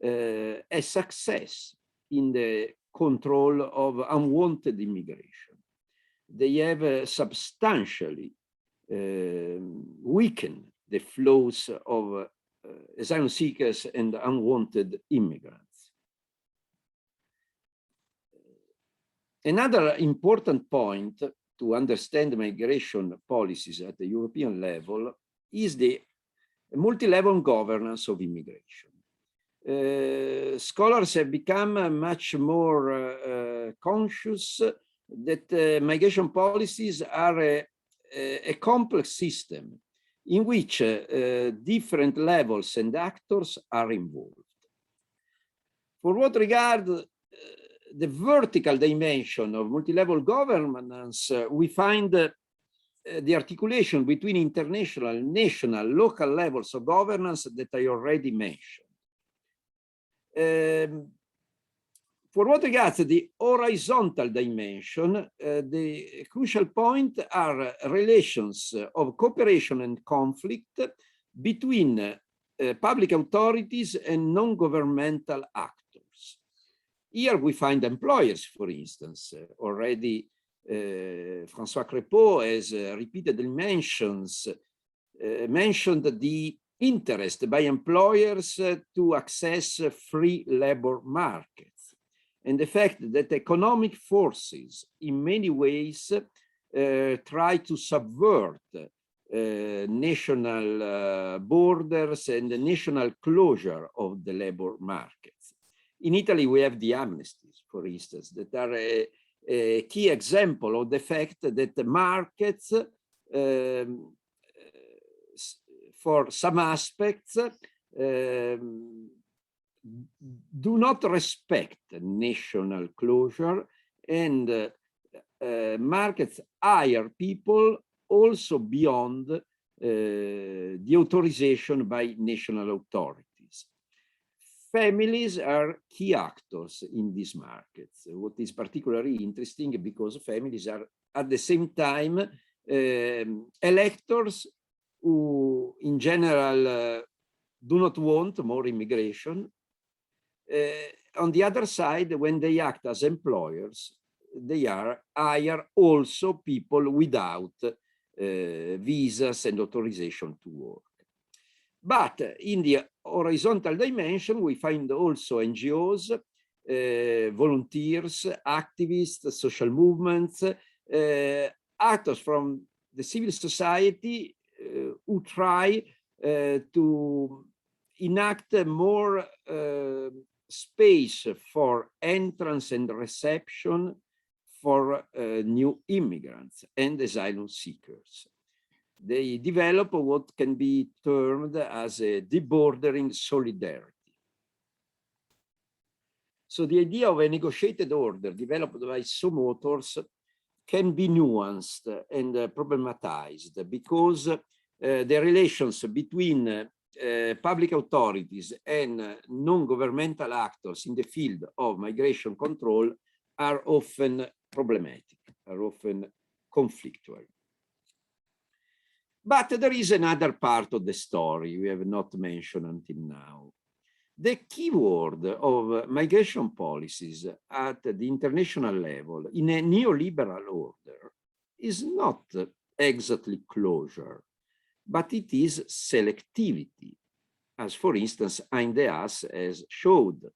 a success in the control of unwanted immigration. They have substantially weakened the flows of asylum seekers and unwanted immigrants. Another important point to understand migration policies at the European level is the multi-level governance of immigration. Scholars have become much more conscious that migration policies are a complex system in which different levels and actors are involved. For what regards the vertical dimension of multi-level governance, we find the articulation between international, national, local levels of governance that I already mentioned. For what regards the horizontal dimension, the crucial point are relations of cooperation and conflict between public authorities and non-governmental actors. Here we find employers, for instance. Already François Crépeau has repeatedly mentioned the interest by employers to access free labor markets, and the fact that economic forces in many ways try to subvert national borders and the national closure of the labor markets. In Italy, we have the amnesties, for instance, that are a key example of the fact that the markets, for some aspects, do not respect national closure and markets hire people also beyond the authorization by national authorities. Families are key actors in these markets. What is particularly interesting because families are at the same time electors who in general do not want more immigration. On the other side, when they act as employers, they hire also people without visas and authorization to work. But in the horizontal dimension, we find also NGOs, volunteers, activists, social movements, actors from the civil society who try to enact more space for entrance and reception for new immigrants and asylum seekers. They develop what can be termed as a debordering solidarity. So the idea of a negotiated order developed by some authors can be nuanced and problematized because the relations between public authorities and non-governmental actors in the field of migration control are often problematic, are often conflictual. But there is another part of the story we have not mentioned until now. The key word of migration policies at the international level in a neoliberal order is not exactly closure, but it is selectivity, as for instance INRS has showed.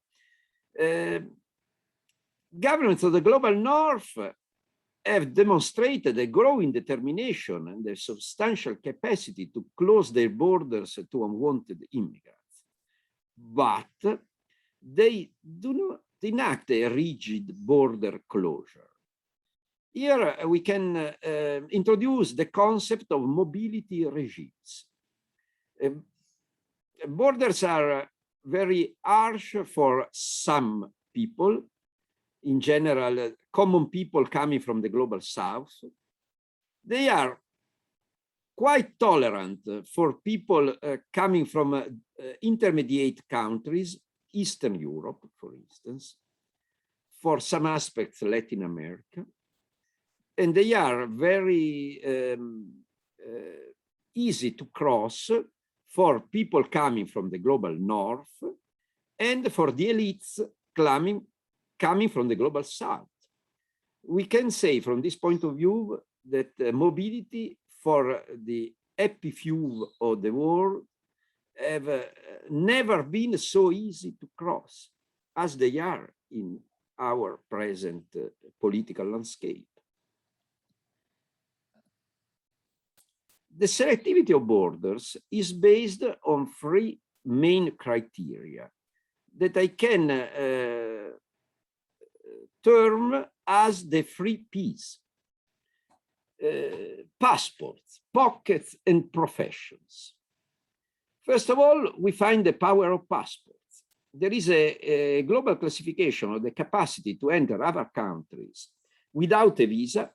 Governments of the global north have demonstrated a growing determination and a substantial capacity to close their borders to unwanted immigrants. But they do not enact a rigid border closure. Here we can introduce the concept of mobility regimes. Borders are very harsh for some people, in general, common people coming from the global south. They are quite tolerant for people coming from intermediate countries, Eastern Europe, for instance, for some aspects, Latin America. And they are very easy to cross for people coming from the global north and for the elites coming from the global south. We can say from this point of view that mobility for the happy few of the world have never been so easy to cross as they are in our present political landscape. The selectivity of borders is based on three main criteria that I can term as the three P's: passports, pockets, and professions. First of all, we find the power of passports. There is a global classification of the capacity to enter other countries without a visa.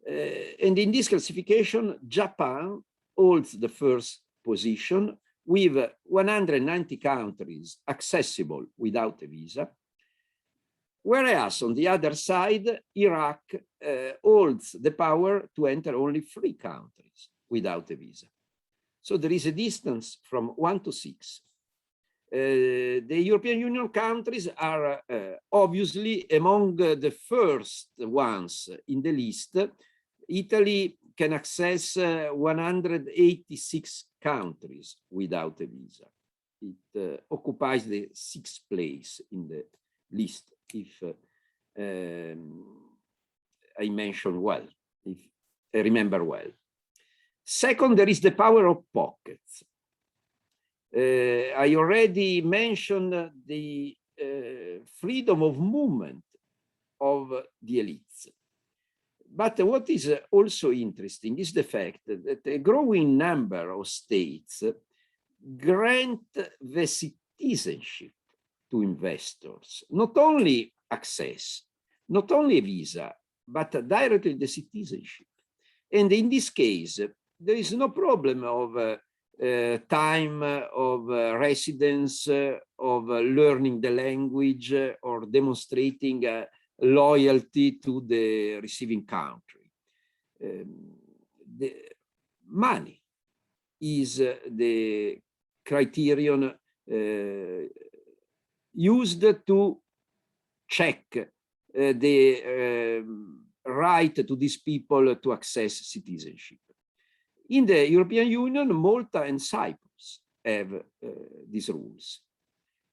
And in this classification, Japan holds the first position with 190 countries accessible without a visa. Whereas on the other side, Iraq holds the power to enter only 3 countries without a visa. So there is a distance from 1 to 6. The European Union countries are obviously among the first ones in the list. Italy can access 186 countries without a visa. It occupies the 6th place in the list, if I mention well, if I remember well. Second, there is the power of pockets. I already mentioned the freedom of movement of the elites. But what is also interesting is the fact that a growing number of states grant the citizenship to investors, not only access, not only a visa, but directly the citizenship. And in this case, there is no problem of time of residence, of learning the language, or demonstrating loyalty to the receiving country. The money is the criterion used to check the right to these people to access citizenship. In the European Union, Malta and Cyprus have these rules.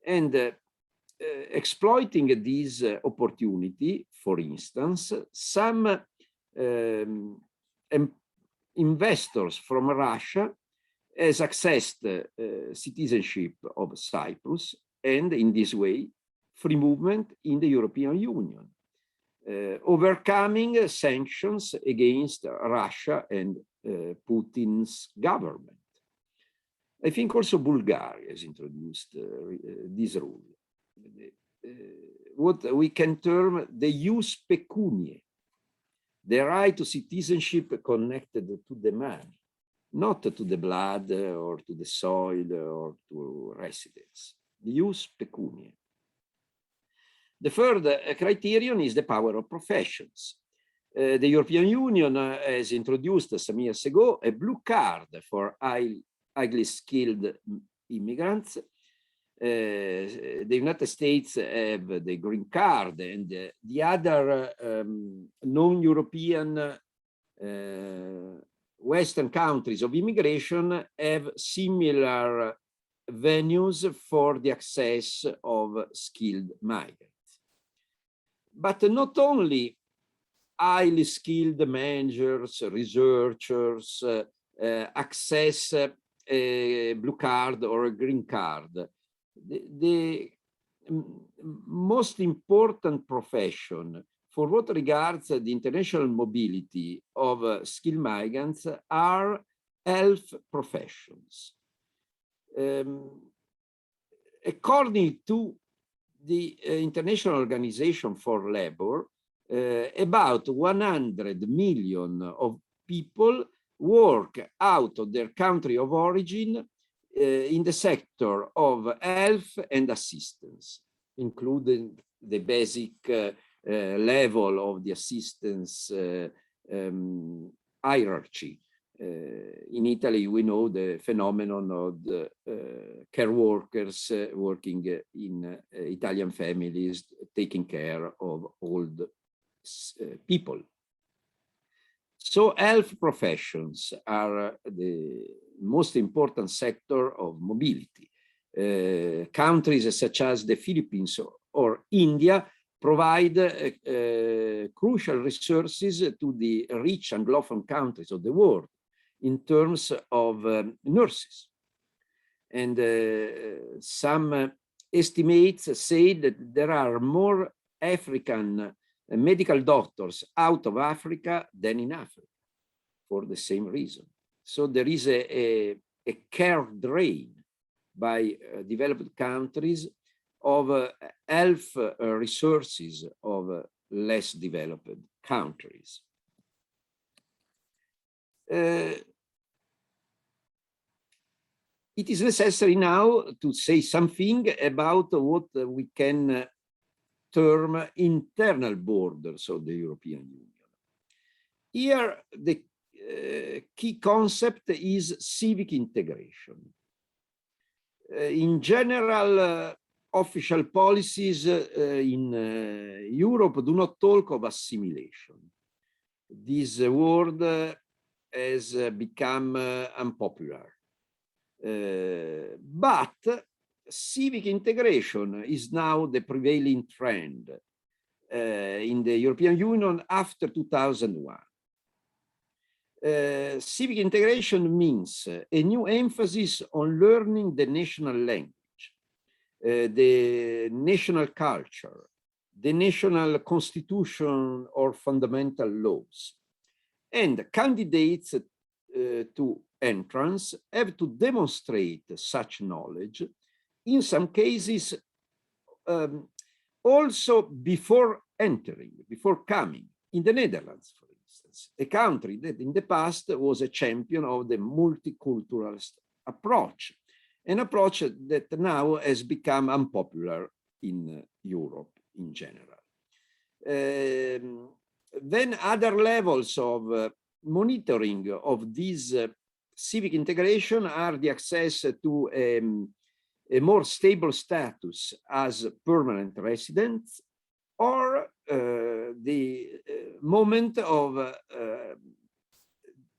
And exploiting this opportunity, for instance, some investors from Russia has accessed citizenship of Cyprus, and in this way, free movement in the European Union, overcoming sanctions against Russia and Putin's government. I think also Bulgaria has introduced this rule, what we can term the jus pecuniae, the right to citizenship connected to the money, not to the blood or to the soil or to residence, the jus pecuniae. The third criterion is the power of professions. The European Union has introduced some years ago a blue card for highly skilled immigrants. The United States have the green card, and the other non-European Western countries of immigration have similar venues for the access of skilled migrants. But not only highly skilled managers, researchers access a blue card or a green card. The most important profession for what regards the international mobility of skilled migrants are health professions. According to the International Organization for Labor, about 100 million of people work out of their country of origin in the sector of health and assistance, including the basic level of the assistance hierarchy. In Italy, we know the phenomenon of the care workers working in Italian families, taking care of old people. So health professions are the most important sector of mobility. Countries such as the Philippines or India provide crucial resources to the rich Anglophone countries of the world in terms of nurses. And some estimates say that there are more African medical doctors out of Africa than in Africa for the same reason. So there is a care drain by developed countries of health resources of less developed countries. It is necessary now to say something about what we can term internal borders of the European Union. Here, the key concept is civic integration. In general, official policies in Europe do not talk of assimilation. This word has become unpopular. But civic integration is now the prevailing trend in the European Union after 2001. Civic integration means a new emphasis on learning the national language, the national culture, the national constitution or fundamental laws. And candidates to entrance have to demonstrate such knowledge, in some cases also before entering, before coming. In the Netherlands, for instance, a country that in the past was a champion of the multiculturalist approach, an approach that now has become unpopular in Europe in general. Then other levels of monitoring of this civic integration are the access to a more stable status as permanent residents, or the moment of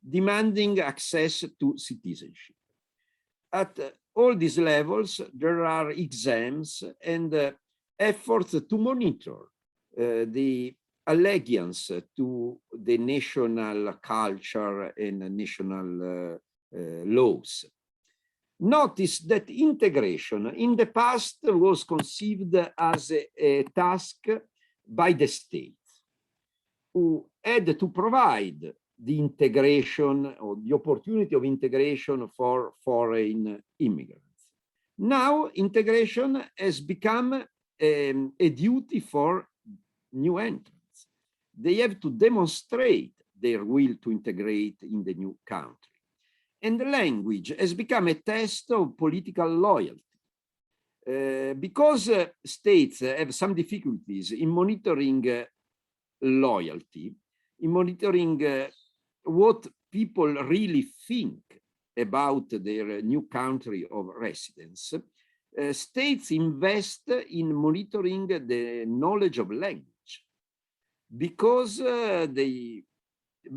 demanding access to citizenship. At all these levels, there are exams and efforts to monitor the allegiance to the national culture and national laws. Notice that integration in the past was conceived as a task by the state, who had to provide the integration or the opportunity of integration for foreign immigrants. Now, integration has become a duty for new entrants. They have to demonstrate their will to integrate in the new country. And the language has become a test of political loyalty. Because states have some difficulties in monitoring loyalty, in monitoring what people really think about their new country of residence, states invest in monitoring the knowledge of language, because the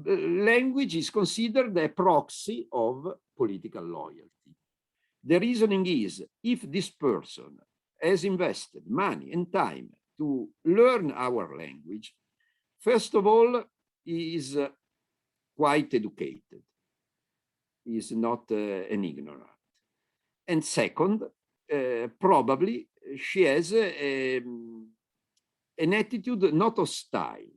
language is considered a proxy of political loyalty. The reasoning is, if this person has invested money and time to learn our language, first of all, he is quite educated. He is not an ignorant. And second, probably she has an attitude not hostile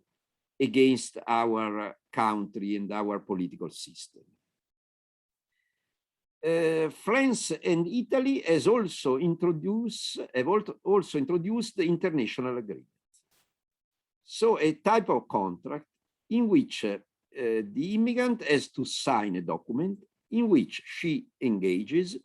against our country and our political system. France and Italy have also introduced the international agreement. So a type of contract in which the immigrant has to sign a document in which she engages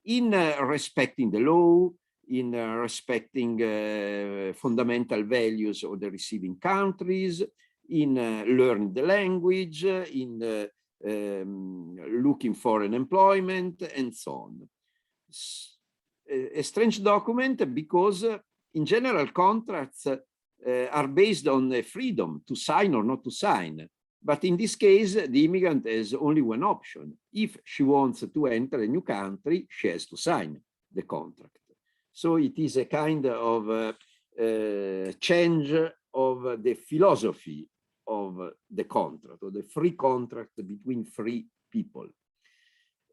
in respecting the law, in respecting fundamental values of the receiving countries, in learning the language, in looking for an employment, and so on. A strange document, because in general contracts are based on the freedom to sign or not to sign. But in this case, the immigrant has only one option. If she wants to enter a new country, she has to sign the contract. So it is a kind of change of the philosophy of the contract, or the free contract between free people.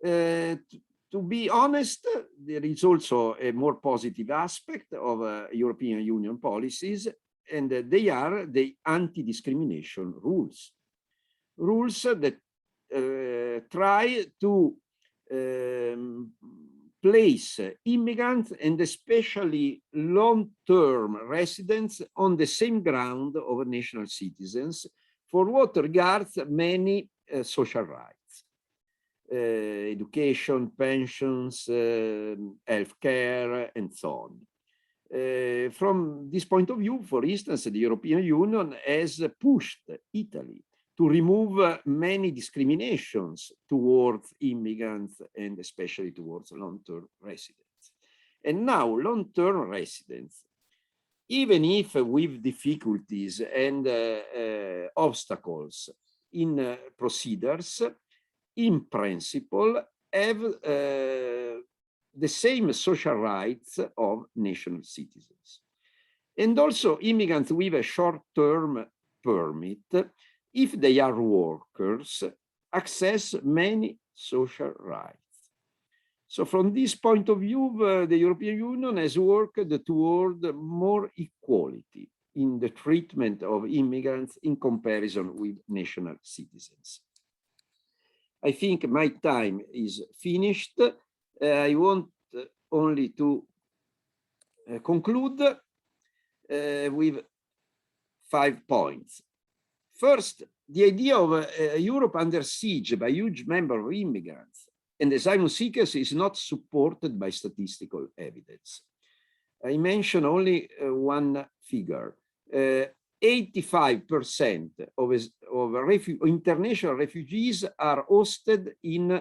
To be honest, there is also a more positive aspect of European Union policies, and they are the anti-discrimination rules. Rules that try to place immigrants, and especially long-term residents, on the same ground of national citizens for what regards many social rights: education, pensions, healthcare, and so on. From this point of view, for instance, the European Union has pushed Italy to remove many discriminations towards immigrants, and especially towards long-term residents. And now long-term residents, even if with difficulties and obstacles in procedures, in principle have the same social rights of national citizens. And also immigrants with a short-term permit, if they are workers, access many social rights. So from this point of view, the European Union has worked toward more equality in the treatment of immigrants in comparison with national citizens. I think my time is finished. I want only to conclude with 5 points. First, the idea of Europe under siege by huge number of immigrants and asylum seekers is not supported by statistical evidence. I mention only one figure. 85% of international refugees are hosted in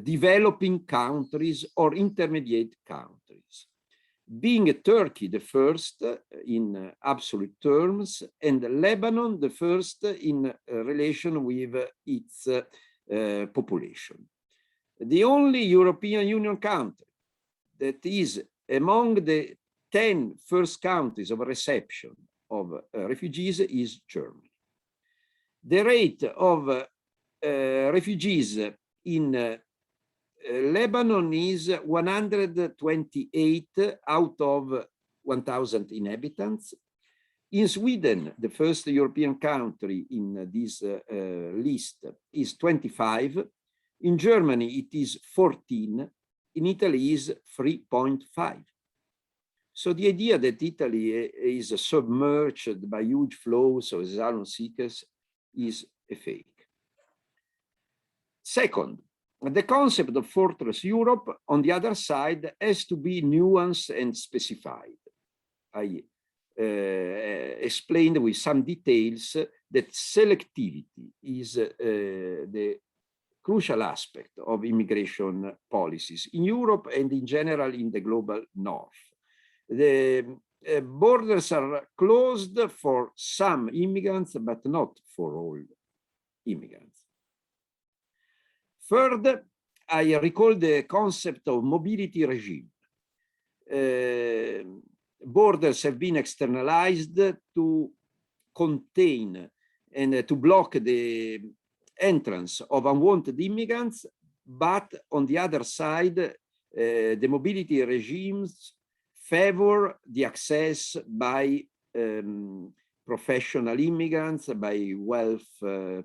developing countries or intermediate countries, being Turkey the first in absolute terms and Lebanon the first in relation with its population. The only European Union country that is among the 10 first countries of reception of refugees is Germany. The rate of refugees in Lebanon is 128 out of 1,000 inhabitants. In Sweden, the first European country in this list is 25. In Germany, it is 14. In Italy is 3.5. So the idea that Italy is submerged by huge flows of asylum seekers is a fake. Second, the concept of fortress Europe, on the other side, has to be nuanced and specified. I explained with some details that selectivity is the crucial aspect of immigration policies in Europe and in general in the global north. The borders are closed for some immigrants, but not for all immigrants. Third, I recall the concept of mobility regime. Borders have been externalized to contain and to block the entrance of unwanted immigrants, but on the other side, the mobility regimes favor the access by professional immigrants, by wealth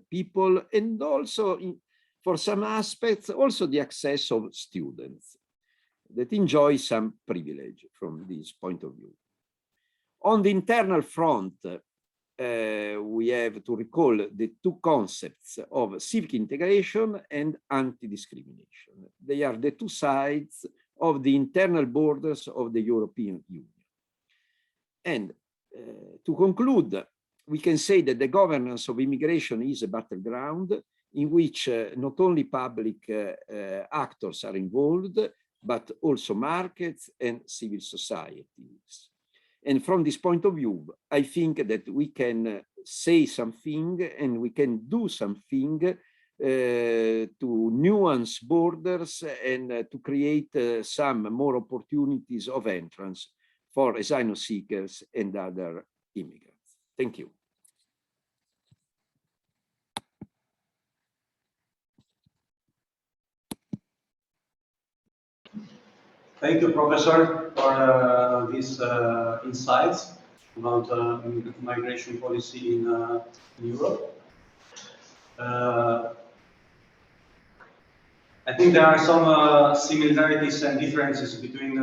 people, and also for some aspects, also the access of students that enjoy some privilege from this point of view. On the internal front, we have to recall the two concepts of civic integration and anti-discrimination. They are the two sides of the internal borders of the European Union. And to conclude, we can say that the governance of immigration is a battleground in which not only public actors are involved, but also markets and civil societies. And from this point of view, I think that we can say something and we can do something to nuance borders and to create some more opportunities of entrance for asylum seekers and other immigrants. Thank you. Thank you, Professor, for these insights about migration policy in Europe. I think there are some similarities and differences between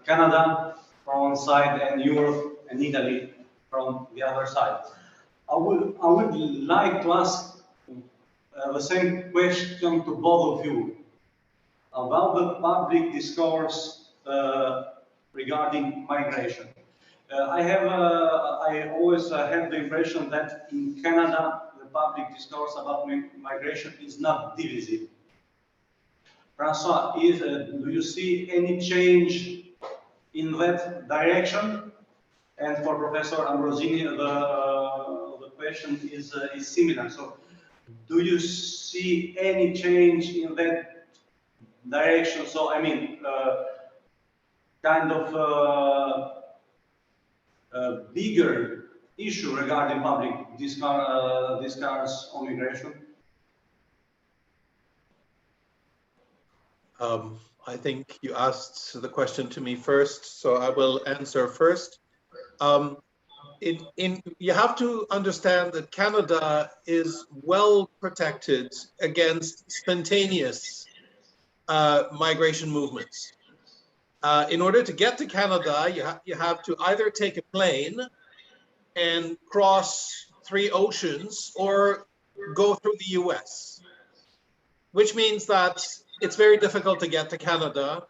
Canada from one side and Europe and Italy from the other side. I would like to ask the same question to both of you about the public discourse regarding migration. I always have the impression that in Canada, the public discourse about migration is not divisive. François, do you see any change in that direction? And for Professor Ambrosini, the question is similar. So, do you see any change in that direction? So, I mean, kind of a bigger issue regarding public discourse on migration? I think you asked the question to me first, so I will answer first. you have to understand that Canada is well protected against spontaneous migration movements. In order to get to Canada, you have to either take a plane and cross 3 oceans or go through the US, which means that it's very difficult to get to Canada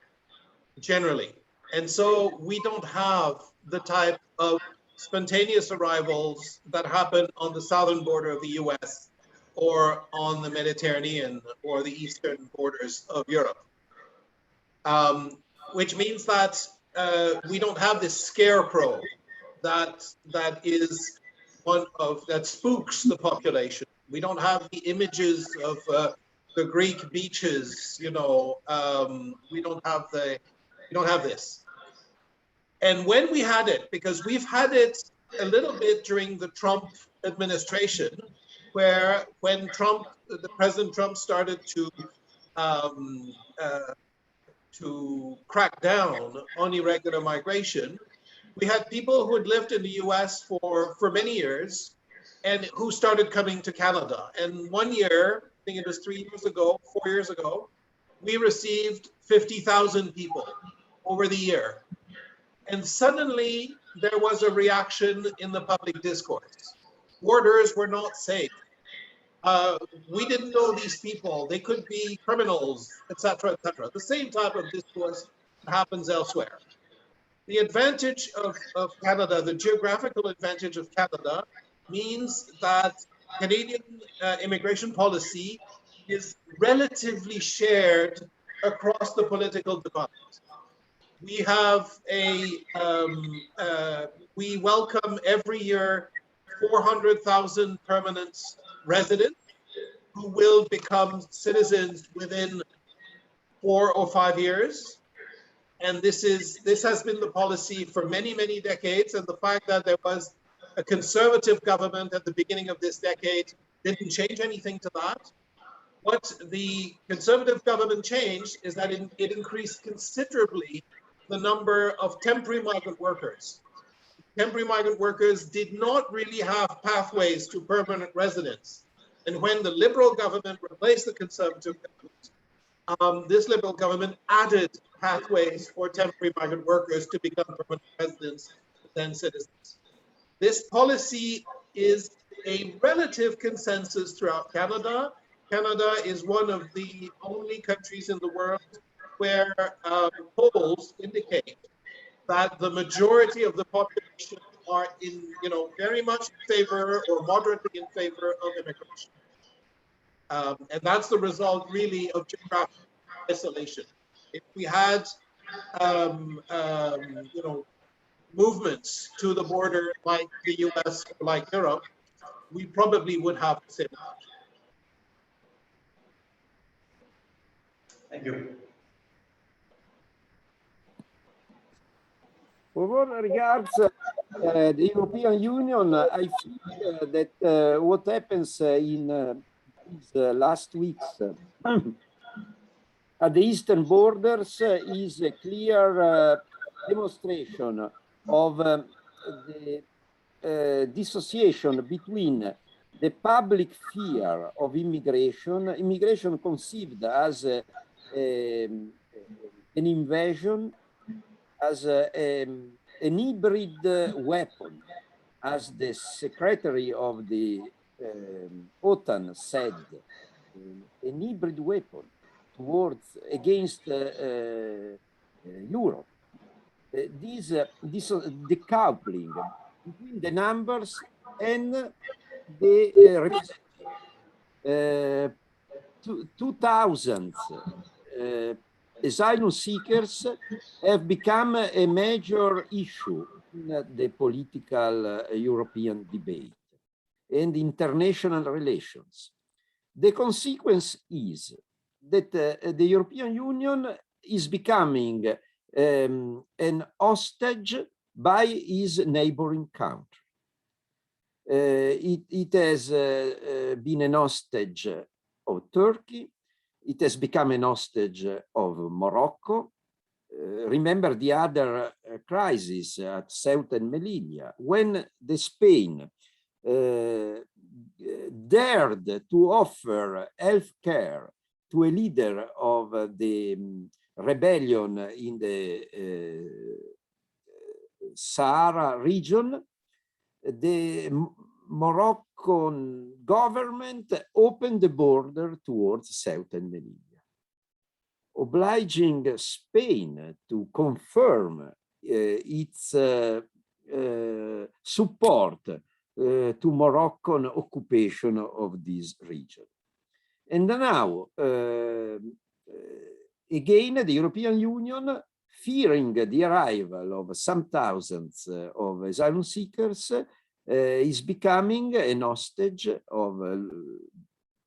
generally. And so we don't have the type of spontaneous arrivals that happen on the southern border of the US or on the Mediterranean or the eastern borders of Europe. Which means that we don't have this scarecrow that is one of that spooks the population. We don't have the images of the Greek beaches, you know. We don't have this. And when we had it, because we've had it a little bit during the Trump administration, where when the President Trump started to crack down on irregular migration, we had people who had lived in the US for many years and who started coming to Canada. And one year, I think it was 4 years ago, we received 50,000 people over the year. And suddenly there was a reaction in the public discourse. Borders were not safe. We didn't know these people. They could be criminals, etc., etc. The same type of discourse happens elsewhere. The advantage of Canada, the geographical advantage of Canada, means that Canadian immigration policy is relatively shared across the political divide. We have we welcome every year 400,000 permanent residents who will become citizens within 4 or 5 years. And this has been the policy for many, many decades. And the fact that there was a conservative government at the beginning of this decade didn't change anything to that. What the conservative government changed is that it increased considerably the number of temporary migrant workers. Temporary migrant workers did not really have pathways to permanent residence. And when the Liberal government replaced the Conservative government, this Liberal government added pathways for temporary migrant workers to become permanent residents, then citizens. This policy is a relative consensus throughout Canada. Canada is one of the only countries in the world where polls indicate that the majority of the population are very much in favor or moderately in favor of immigration. And that's the result really of geographic isolation. If we had movements to the border like the US or like Europe, we probably would have the same. Thank you. For what regards the European Union, I feel that what happens in these last weeks at the eastern borders is a clear demonstration of the dissociation between the public fear of immigration conceived as an invasion, as an hybrid weapon, as the secretary of the OTAN said, an hybrid weapon against Europe. This decoupling between the numbers and the 2,000 asylum seekers have become a major issue in the political European debate and international relations. The consequence is that the European Union is becoming an hostage by its neighboring country. It has been an hostage of Turkey. It has become an hostage of Morocco. remember the other crisis at Ceuta and Melilla, when the Spain dared to offer health care to a leader of the rebellion in the Sahara region, the Moroccan government opened the border towards Ceuta and Melilla, obliging Spain to confirm its support to Moroccan occupation of this region. And now, again, the European Union, fearing the arrival of some thousands of asylum seekers, is becoming an hostage of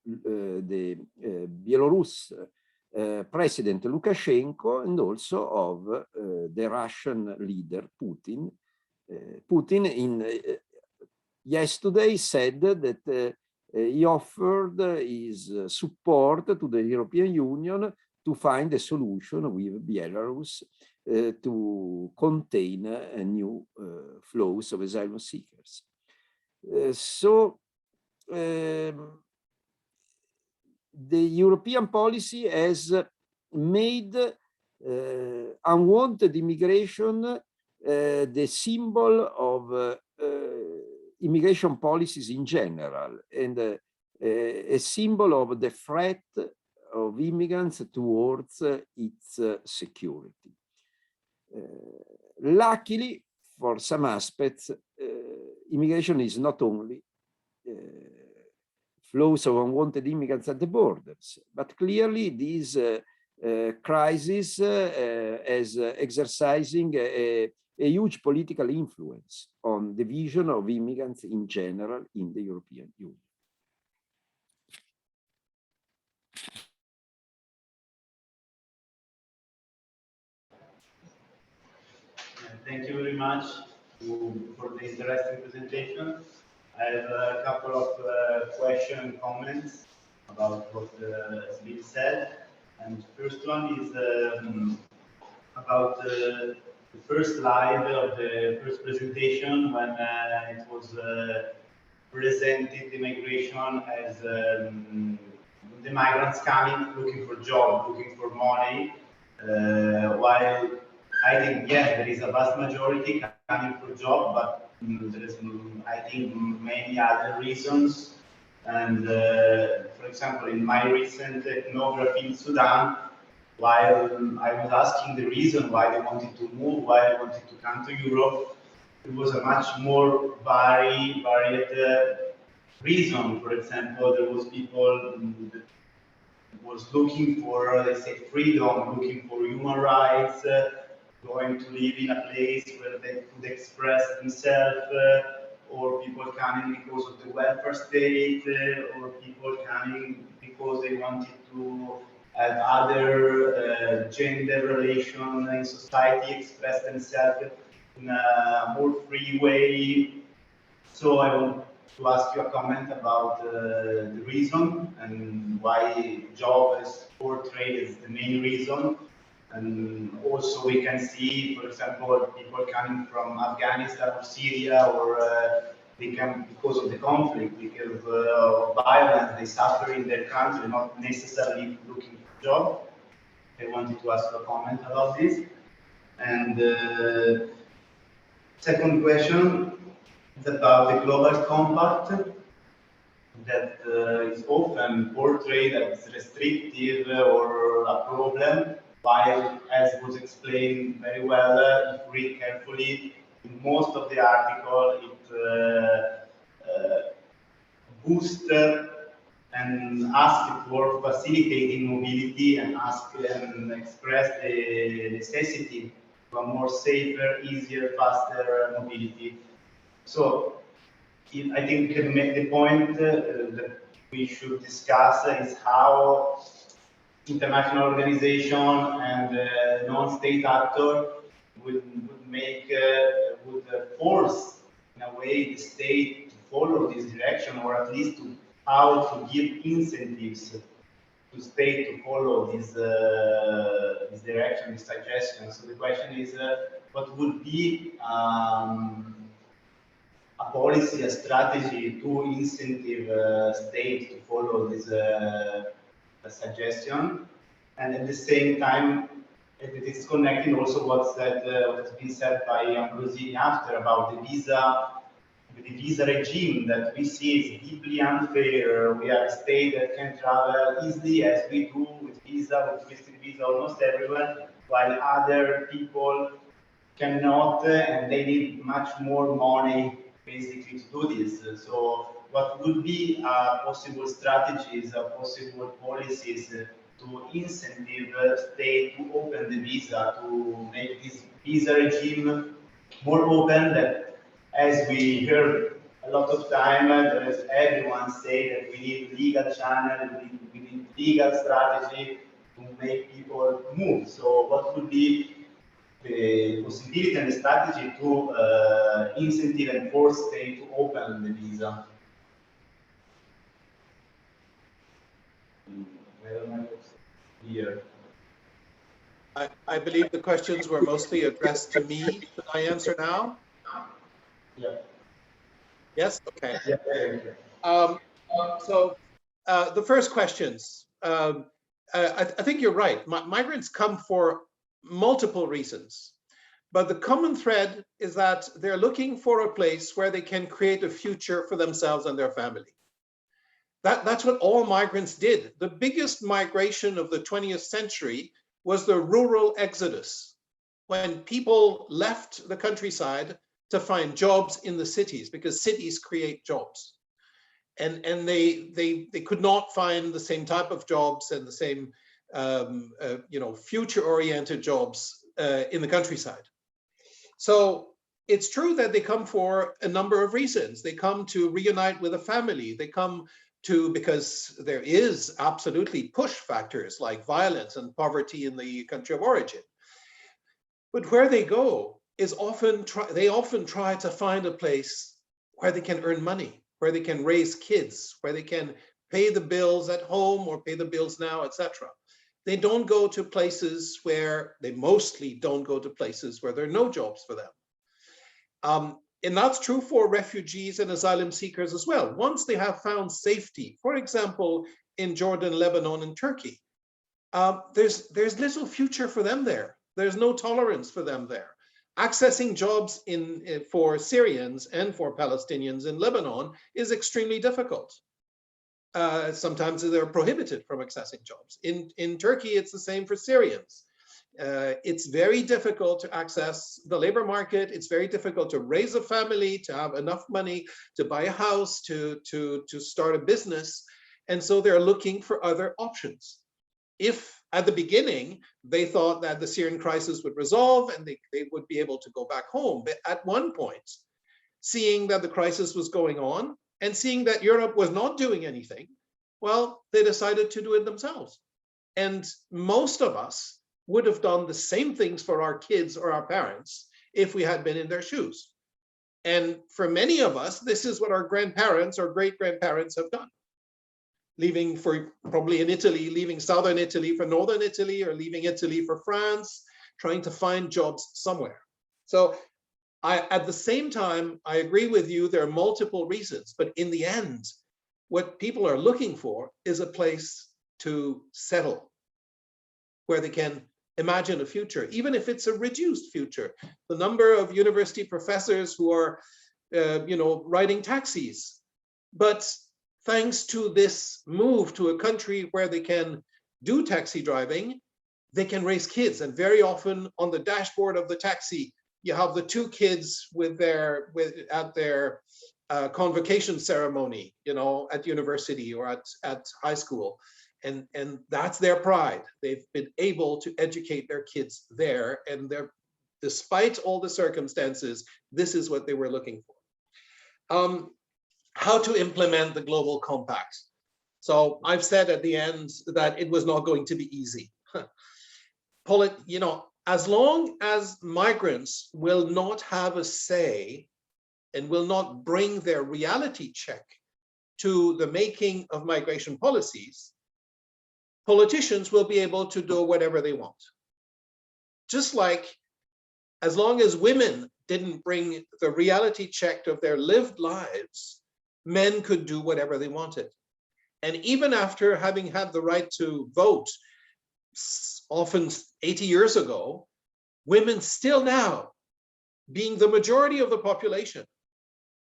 the Belarus President Lukashenko and also of the Russian leader Putin. Putin yesterday said that he offered his support to the European Union to find a solution with Belarus to contain new flows of asylum seekers. So the European policy has made unwanted immigration the symbol of immigration policies in general, and a symbol of the threat of immigrants towards its security. Luckily, for some aspects, immigration is not only flows of unwanted immigrants at the borders, but clearly this crisis is exercising a huge political influence on the vision of immigrants in general in the European Union. Thank you very much for the interesting presentation. I have a couple of questions and comments about what has been said. And the first one is about the first slide of the first presentation, when it was presented the migration as the migrants coming, looking for job, looking for money, while I think, yes, there is a vast majority coming for job, but there is, I think, many other reasons. And for example, in my recent ethnography in Sudan, while I was asking the reason why they wanted to move, why they wanted to come to Europe, it was a much more varied reason. For example, there was people that was looking for, let's say, freedom, looking for human rights, going to live in a place where they could express themselves, or people coming because of the welfare state, or people coming because they wanted to have other gender relations in society, express themselves in a more free way. So I want to ask you a comment about the reason and why job is portrayed as the main reason. And also we can see, for example, people coming from Afghanistan or Syria, or they come because of the conflict, because of violence, they suffer in their country, not necessarily looking for a job. I wanted to ask a comment about this. And second question is about the Global Compact, that is often portrayed as restrictive or a problem, while, as was explained very well, if you read carefully, in most of the article, it boosts and asks for facilitating mobility and express the necessity for a more safer, easier, faster mobility. So I think we can make the point that we should discuss is how international organization and non-state actor would force, in a way, the state to follow this direction, or at least to how to give incentives to to state to follow this this direction, this suggestion. So the question is, what would be a policy, a strategy to incentive state to follow this suggestion, and at the same time, it is connecting also what's been said by Ambrosini after about the visa regime that we see is deeply unfair. We are a state that can travel easily as we do with visiting visa almost everywhere, while other people cannot, and they need much more money basically to do this. So what would be possible strategies, possible policies to incentive state to open the visa, to make this visa regime more open, that as we heard a lot of time, there is everyone say that we need legal channel, we need legal strategy to make people move. So what would be the possibility and the strategy to incentive and force state to open the visa? Here. I believe the questions were mostly addressed to me. Should I answer now? Yeah. Yes? Okay. Yeah. So the first questions, I think you're right. Migrants come for multiple reasons, but the common thread is that they're looking for a place where they can create a future for themselves and their family. That's what all migrants did. The biggest migration of the 20th century was the rural exodus, when people left the countryside to find jobs in the cities, because cities create jobs. And they could not find the same type of jobs and the same future-oriented jobs in the countryside. So it's true that they come for a number of reasons. They come to reunite with a family. They come because there is absolutely push factors like violence and poverty in the country of origin. But where they go is they often try to find a place where they can earn money, where they can raise kids, where they can pay the bills at home or pay the bills now, etc. They don't go to places they mostly don't go to places where there are no jobs for them. And that's true for refugees and asylum seekers as well. Once they have found safety, for example, in Jordan, Lebanon, and Turkey, there's little future for them there. There's no tolerance for them there. Accessing jobs for Syrians and for Palestinians in Lebanon is extremely difficult. Sometimes they're prohibited from accessing jobs. In Turkey, it's the same for Syrians. It's very difficult to access the labor market. It's very difficult to raise a family, to have enough money to buy a house, to start a business. And so they're looking for other options. If at the beginning, they thought that the Syrian crisis would resolve and they would be able to go back home. But at one point, seeing that the crisis was going on and seeing that Europe was not doing anything, well, they decided to do it themselves. And most of us would have done the same things for our kids or our parents if we had been in their shoes. And for many of us, this is what our grandparents or great-grandparents have done. Leaving for probably in Italy, leaving southern Italy for northern Italy, or leaving Italy for France, trying to find jobs somewhere. So at the same time, I agree with you, there are multiple reasons, but in the end, what people are looking for is a place to settle, where they can imagine a future, even if it's a reduced future. The number of university professors who are, riding taxis, but thanks to this move to a country where they can do taxi driving, they can raise kids. And very often on the dashboard of the taxi, you have the two kids at their convocation ceremony, at university or at high school. And that's their pride. They've been able to educate their kids there, and despite all the circumstances, this is what they were looking for. How to implement the global compact. So I've said at the end that it was not going to be easy. As long as migrants will not have a say and will not bring their reality check to the making of migration policies, politicians will be able to do whatever they want. Just like as long as women didn't bring the reality check of their lived lives, men could do whatever they wanted. And even after having had the right to vote, often 80 years ago, women still now, being the majority of the population,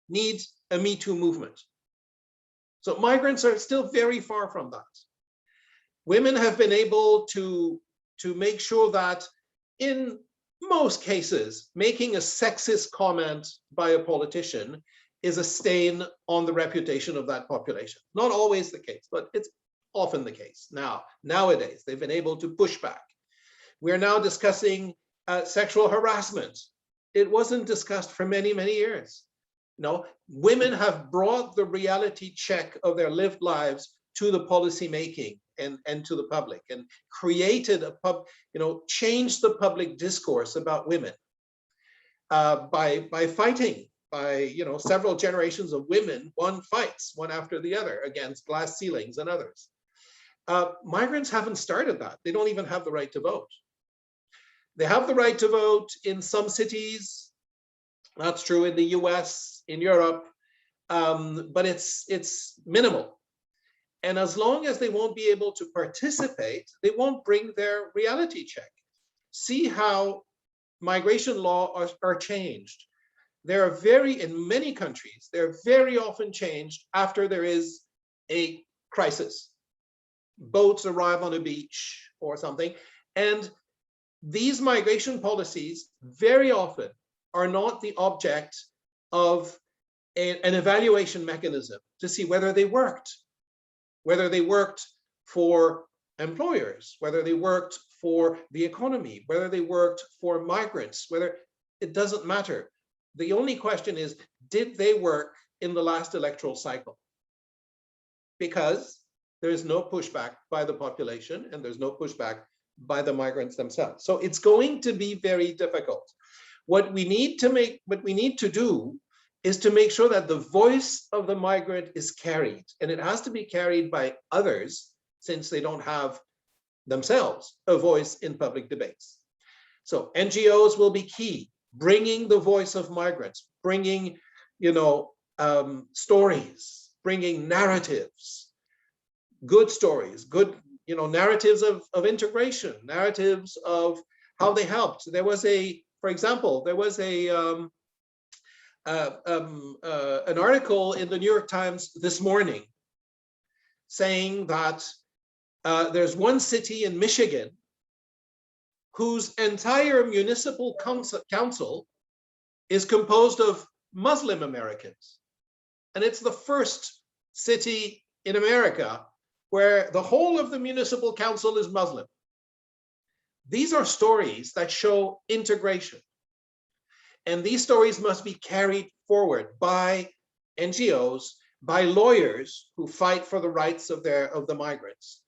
need a Me Too movement. So migrants are still very far from that. Women have been able to make sure that in most cases, making a sexist comment by a politician is a stain on the reputation of that population. Not always the case, but it's often the case. Nowadays, they've been able to push back. We're now discussing sexual harassment. It wasn't discussed for many, many years. No, women have brought the reality check of their lived lives to the policy making and to the public, and created changed the public discourse about women by fighting, by several generations of women won fights one after the other against glass ceilings and others. Migrants haven't started that. They don't even have the right to vote. They have the right to vote in some cities. That's true in the US, in Europe, but it's minimal. And as long as they won't be able to participate, they won't bring their reality check. See how migration laws are changed. In many countries, they're very often changed after there is a crisis. Boats arrive on a beach or something. And these migration policies very often are not the object of an evaluation mechanism to see whether they worked for employers, whether they worked for the economy, whether they worked for migrants, it doesn't matter. The only question is, did they work in the last electoral cycle? Because there is no pushback by the population and there's no pushback by the migrants themselves. So it's going to be very difficult. What we need to do is to make sure that the voice of the migrant is carried, and it has to be carried by others, since they don't have themselves a voice in public debates. So NGOs will be key, bringing the voice of migrants, bringing stories, bringing narratives, good stories, good narratives of integration, narratives of how they helped. For example, there was an article in the New York Times this morning saying that there's one city in Michigan whose entire municipal council is composed of Muslim Americans. And it's the first city in America where the whole of the municipal council is Muslim. These are stories that show integration. And these stories must be carried forward by NGOs, by lawyers who fight for the rights of the migrants.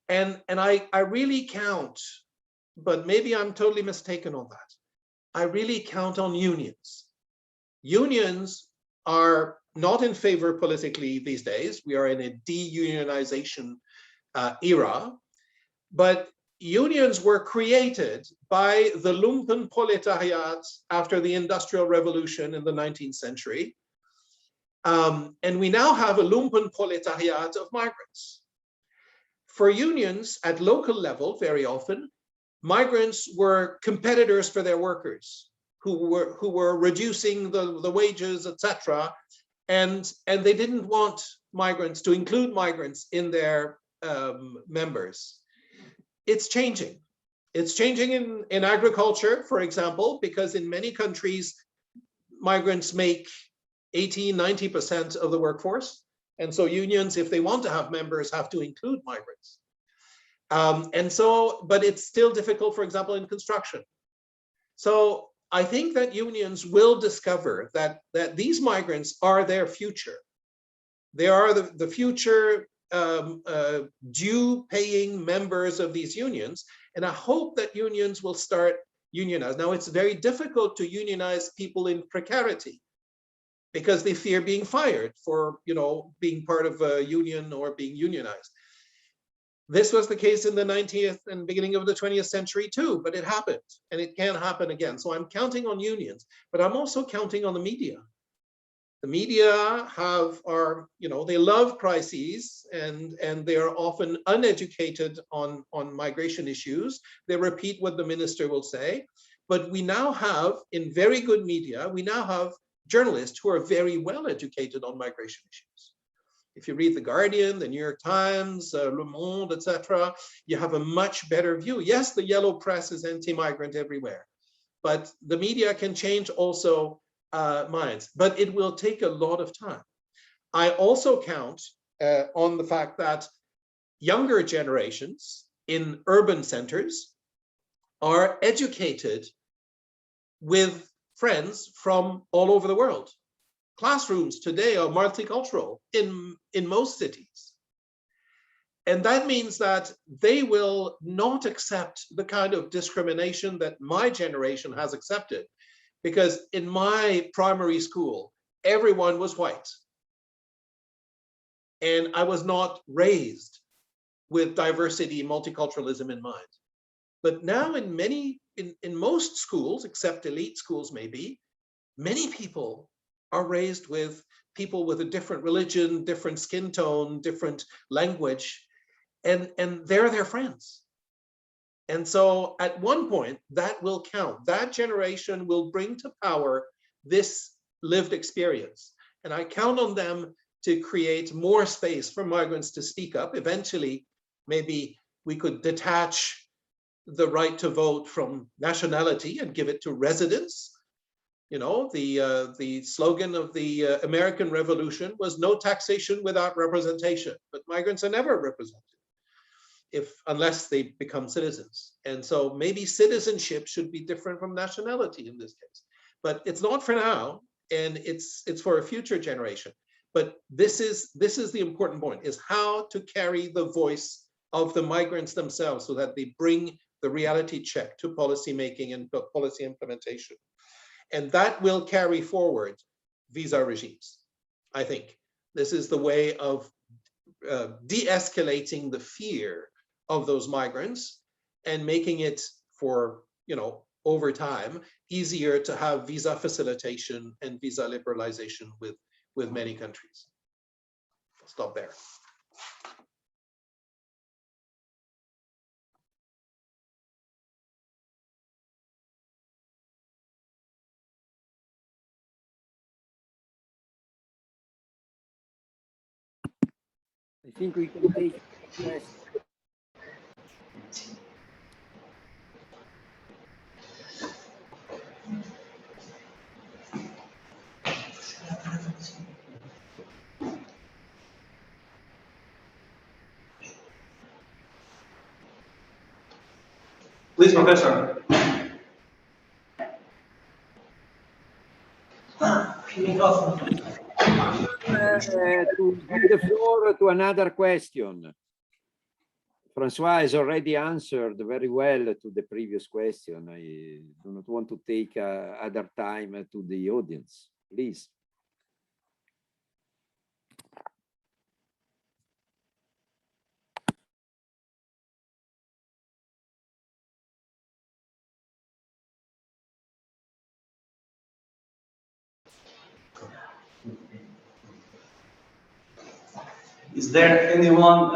And I really count, but maybe I'm totally mistaken on that. I really count on unions. Unions are not in favor politically these days. We are in a de-unionization era, but unions were created by the lumpenproletariat after the Industrial Revolution in the 19th century. And we now have a lumpenproletariat of migrants. For unions at local level, very often, migrants were competitors for their workers who were reducing the wages, etc. And they didn't want migrants to include migrants in their members. It's changing. It's changing in agriculture, for example, because in many countries, migrants make 80–90% of the workforce. And so unions, if they want to have members, have to include migrants. But it's still difficult, for example, in construction. So I think that unions will discover that these migrants are their future. They are the future due-paying members of these unions, and I hope that unions will start unionizing. Now, it's very difficult to unionize people in precarity because they fear being fired for being part of a union or being unionized. This was the case in the 19th and beginning of the 20th century too, but it happened and it can happen again. So I'm counting on unions, but I'm also counting on the media. The media they love crises and they are often uneducated on migration issues. They repeat what the minister will say, but we now have, in very good media, we now have journalists who are very well educated on migration issues. If you read The Guardian, the New York Times, Le Monde, etc., you have a much better view. Yes, the yellow press is anti-migrant everywhere, but the media can change also minds, but it will take a lot of time. I also count on the fact that younger generations in urban centers are educated with friends from all over the world. Classrooms today are multicultural in most cities. And that means that they will not accept the kind of discrimination that my generation has accepted. Because in my primary school, everyone was white. And I was not raised with diversity, multiculturalism in mind. But now in most schools, except elite schools maybe, many people are raised with people with a different religion, different skin tone, different language, and they're their friends. And so at one point, that will count. That generation will bring to power this lived experience. And I count on them to create more space for migrants to speak up. Eventually, maybe we could detach the right to vote from nationality and give it to residents. You know, the slogan of the American Revolution was no taxation without representation, but migrants are never represented unless they become citizens. And so maybe citizenship should be different from nationality in this case, but it's not for now, and it's for a future generation. But this is the important point, is how to carry the voice of the migrants themselves so that they bring the reality check to policy making and policy implementation. And that will carry forward visa regimes. I think this is the way of de-escalating the fear of those migrants and making it for, over time, easier to have visa facilitation and visa liberalization with many countries. I'll stop there. I think we can take questions. Please, Professor. To give the floor to another question. François has already answered very well to the previous question. I do not want to take other time to the audience. Please. Is there anyone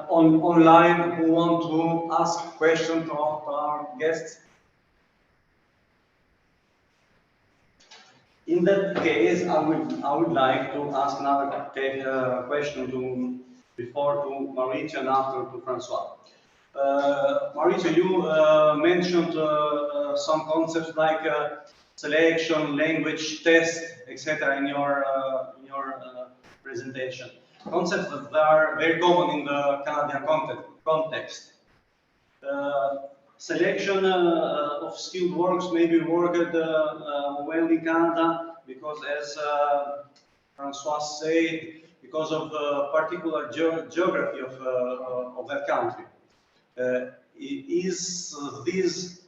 online who want to ask questions to our guests? In that case, I would like to ask another question before to Maurizio and after to François. Maurizio, you mentioned some concepts like selection, language test, etc. in your presentation. Concepts that are very common in the Canadian context. Selection of skilled works maybe worked well in Canada because, as François said, because of the particular geography of that country. Is this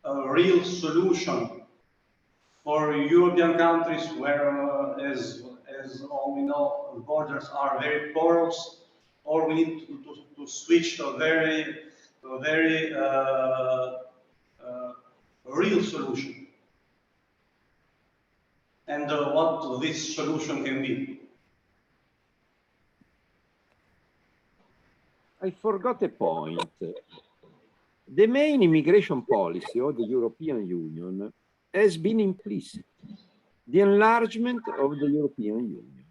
a real solution for European countries where, as all we know, borders are very porous, or we need to switch to a very real solution, and what this solution can be. I forgot a point. The main immigration policy of the European Union has been implicit. The enlargement of the European Union,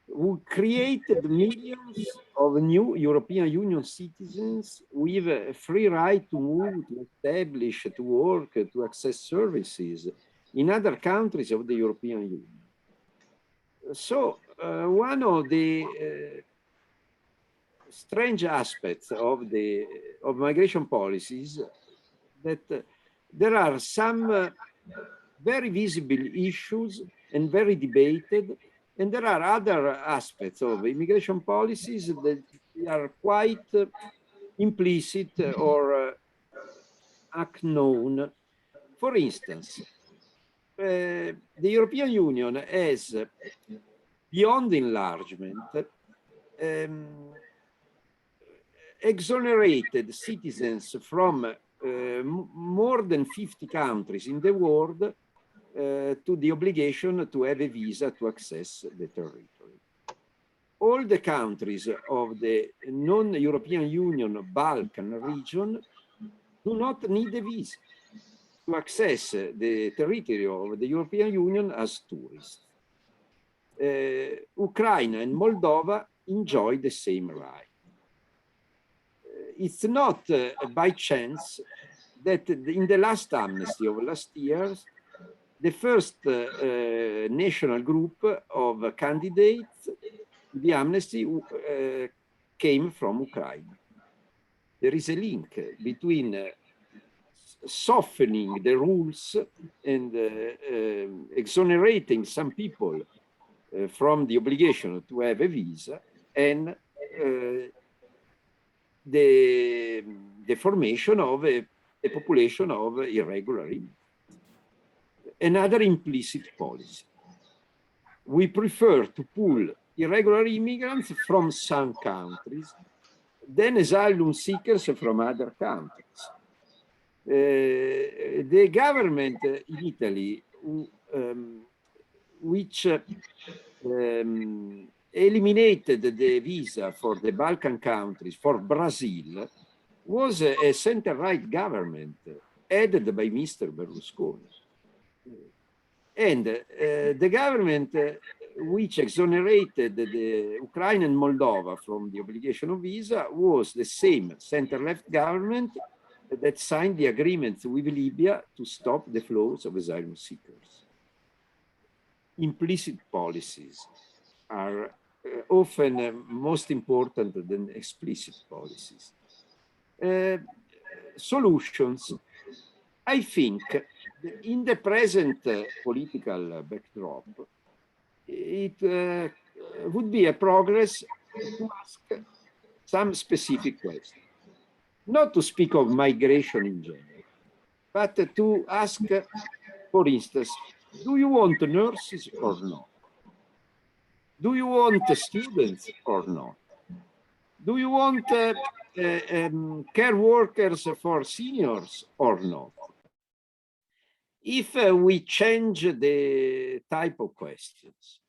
who created millions of new European Union citizens with a free right to move, to establish, to work, to access services in other countries of the European Union. So one of the strange aspects of migration policies that there are some very visible issues and very debated, and there are other aspects of immigration policies that are quite implicit or unknown. For instance, the European Union has, beyond enlargement, exonerated citizens from more than 50 countries in the world to the obligation to have a visa to access the territory. All the countries of the non-European Union Balkan region do not need a visa to access the territory of the European Union as tourists. Ukraine and Moldova enjoy the same right. It's not by chance that in the last amnesty of last year, the first national group of candidates, the amnesty came from Ukraine. There is a link between softening the rules and exonerating some people from the obligation to have a visa and the formation of a population of irregular immigrants. Another implicit policy. We prefer to pull irregular immigrants from some countries than asylum seekers from other countries. The government in Italy, which eliminated the visa for the Balkan countries, for Brazil, was a center-right government headed by Mr. Berlusconi. And the government which exonerated the Ukraine and Moldova from the obligation of visa was the same center-left government that signed the agreement with Libya to stop the flows of asylum seekers. Implicit policies are often most important than explicit policies. Solutions. I think in the present political backdrop, it would be a progress to ask some specific questions. Not to speak of migration in general, but to ask, for instance, do you want nurses or not? Do you want students or not? Do you want care workers for seniors or not? If we change the type of questions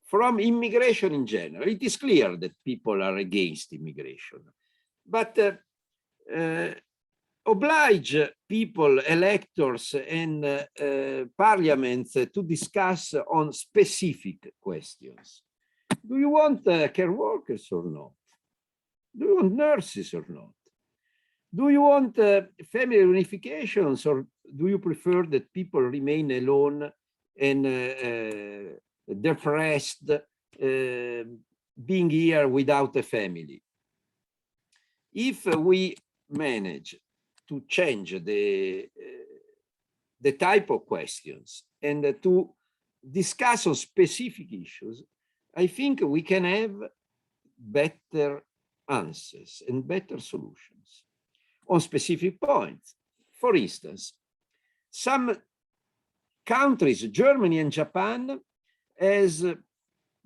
from immigration in general, it is clear that people are against immigration, but oblige people, electors, and parliaments to discuss on specific questions. Do you want care workers or not? Do you want nurses or not? Do you want family reunifications, or do you prefer that people remain alone and depressed, being here without a family? If we manage to change the type of questions and to discuss on specific issues, I think we can have better answers and better solutions on specific points. For instance, some countries, Germany and Japan, has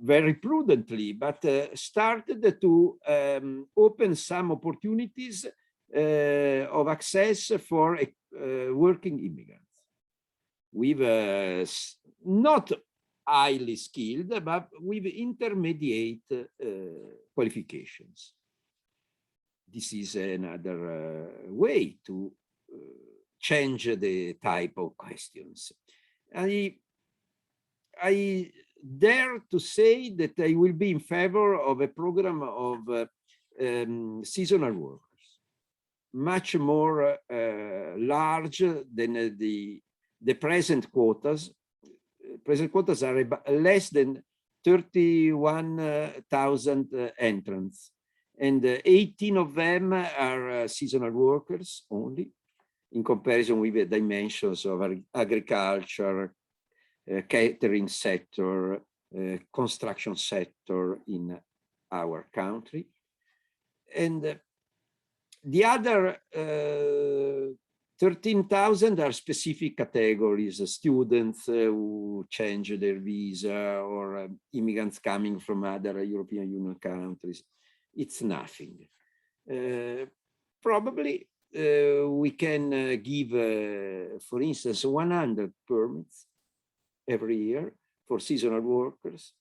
very prudently, but started to open some opportunities of access for working immigrants with not highly skilled, but with intermediate qualifications. This is another way to change the type of questions. I dare to say that I will be in favor of a program of seasonal workers, much more large than the present quotas. Present quotas are less than 31,000 entrants, and 18 of them are seasonal workers only, in comparison with the dimensions of agriculture, catering sector, construction sector in our country. And the other 13,000 are specific categories, students who change their visa, or immigrants coming from other European Union countries. It's nothing. Probably we can give, for instance, 100 permits every year for seasonal workers.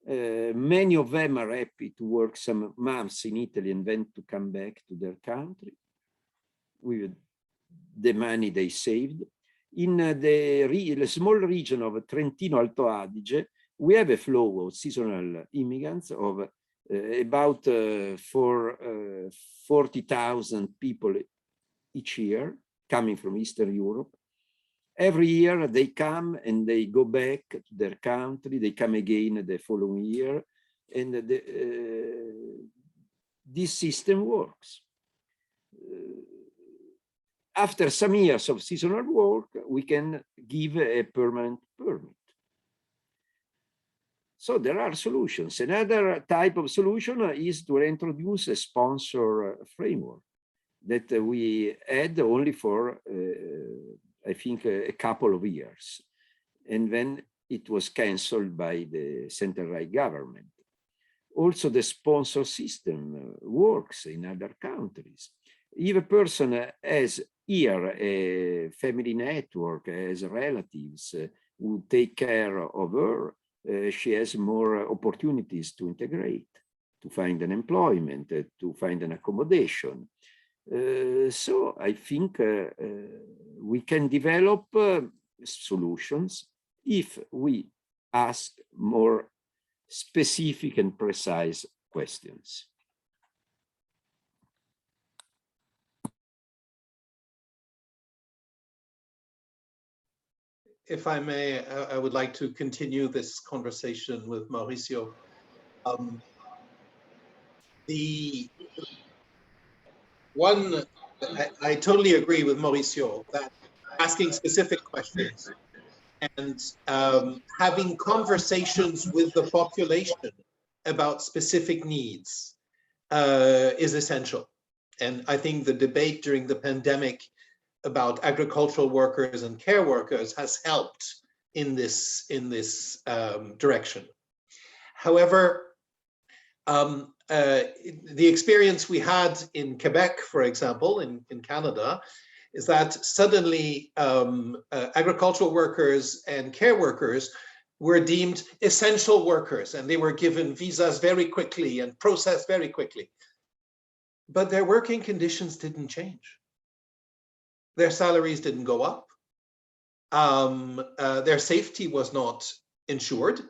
Many of them are happy to work some months in Italy and then to come back to their country with the money they saved. In the small region of Trentino Alto Adige, we have a flow of seasonal immigrants of about 40,000 people each year coming from Eastern Europe. Every year they come and they go back to their country, they come again the following year, and this system works. After some years of seasonal work, we can give a permanent permit. So there are solutions. Another type of solution is to reintroduce a sponsor framework that we had only for, I think, a couple of years. And then it was canceled by the center-right government. Also, the sponsor system works in other countries. If a person has here a family network, has relatives who take care of her, she has more opportunities to integrate, to find an employment, to find an accommodation. So I think we can develop solutions if we ask more specific and precise questions. If I may, I would like to continue this conversation with Maurizio. I totally agree with Maurizio that asking specific questions and having conversations with the population about specific needs is essential. And I think the debate during the pandemic about agricultural workers and care workers has helped in this direction. However, the experience we had in Quebec, for example, in Canada, is that suddenly agricultural workers and care workers were deemed essential workers, and they were given visas very quickly and processed very quickly. But their working conditions didn't change. Their salaries didn't go up. Their safety was not ensured.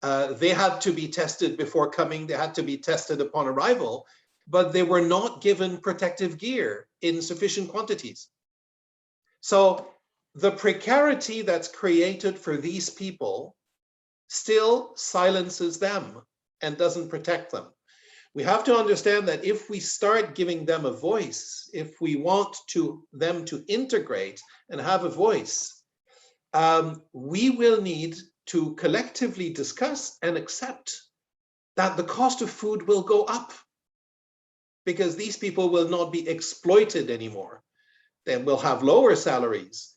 They had to be tested before coming. They had to be tested upon arrival, but they were not given protective gear in sufficient quantities. So the precarity that's created for these people still silences them and doesn't protect them. We have to understand that if we start giving them a voice, if we want them to integrate and have a voice, we will need to collectively discuss and accept that the cost of food will go up, because these people will not be exploited anymore. They will have lower salaries,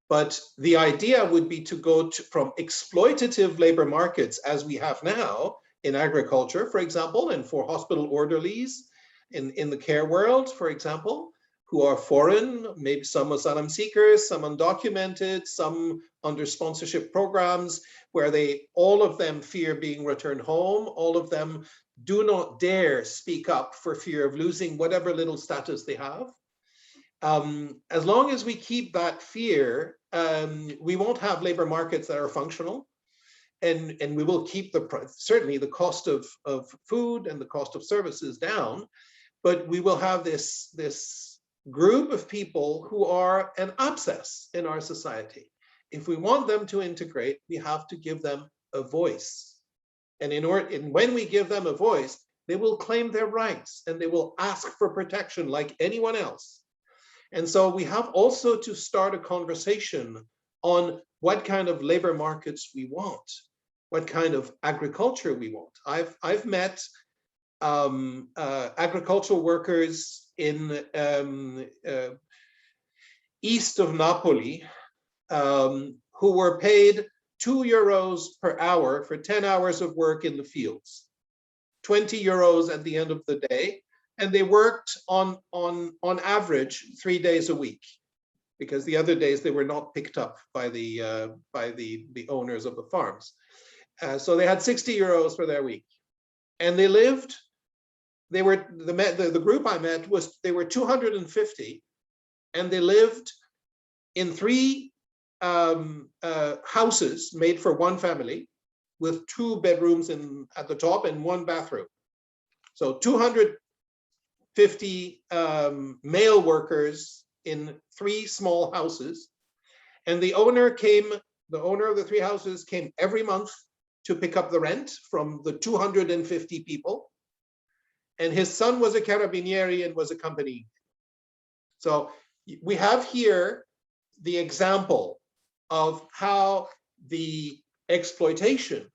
But the idea would be to go from exploitative labor markets as we have now in agriculture, for example, and for hospital orderlies in the care world, for example, who are foreign, maybe some asylum seekers, some undocumented, some under sponsorship programs, where all of them fear being returned home. All of them do not dare speak up for fear of losing whatever little status they have. As long as we keep that fear, we won't have labor markets that are functional, and we will keep certainly the cost of food and the cost of services down, but we will have this group of people who are an abscess in our society. If we want them to integrate, we have to give them a voice. And when we give them a voice, they will claim their rights and they will ask for protection like anyone else. And so we have also to start a conversation on what kind of labor markets we want, what kind of agriculture we want. I've met agricultural workers in east of Napoli who were paid €2 per hour for 10 hours of work in the fields, 20 euros at the end of the day, and they worked on average 3 days a week, because the other days they were not picked up by the owners of the farms. So they had 60 euros for their week, and they lived. The group I met they were 250, and they lived in 3 houses made for one family, with 2 bedrooms at the top and 1 bathroom. So 250 male workers in 3 small houses, and the owner of the 3 houses came every month to pick up the rent from the 250 people. And his son was a carabinieri and was accompanying. So we have here the example of how the exploitation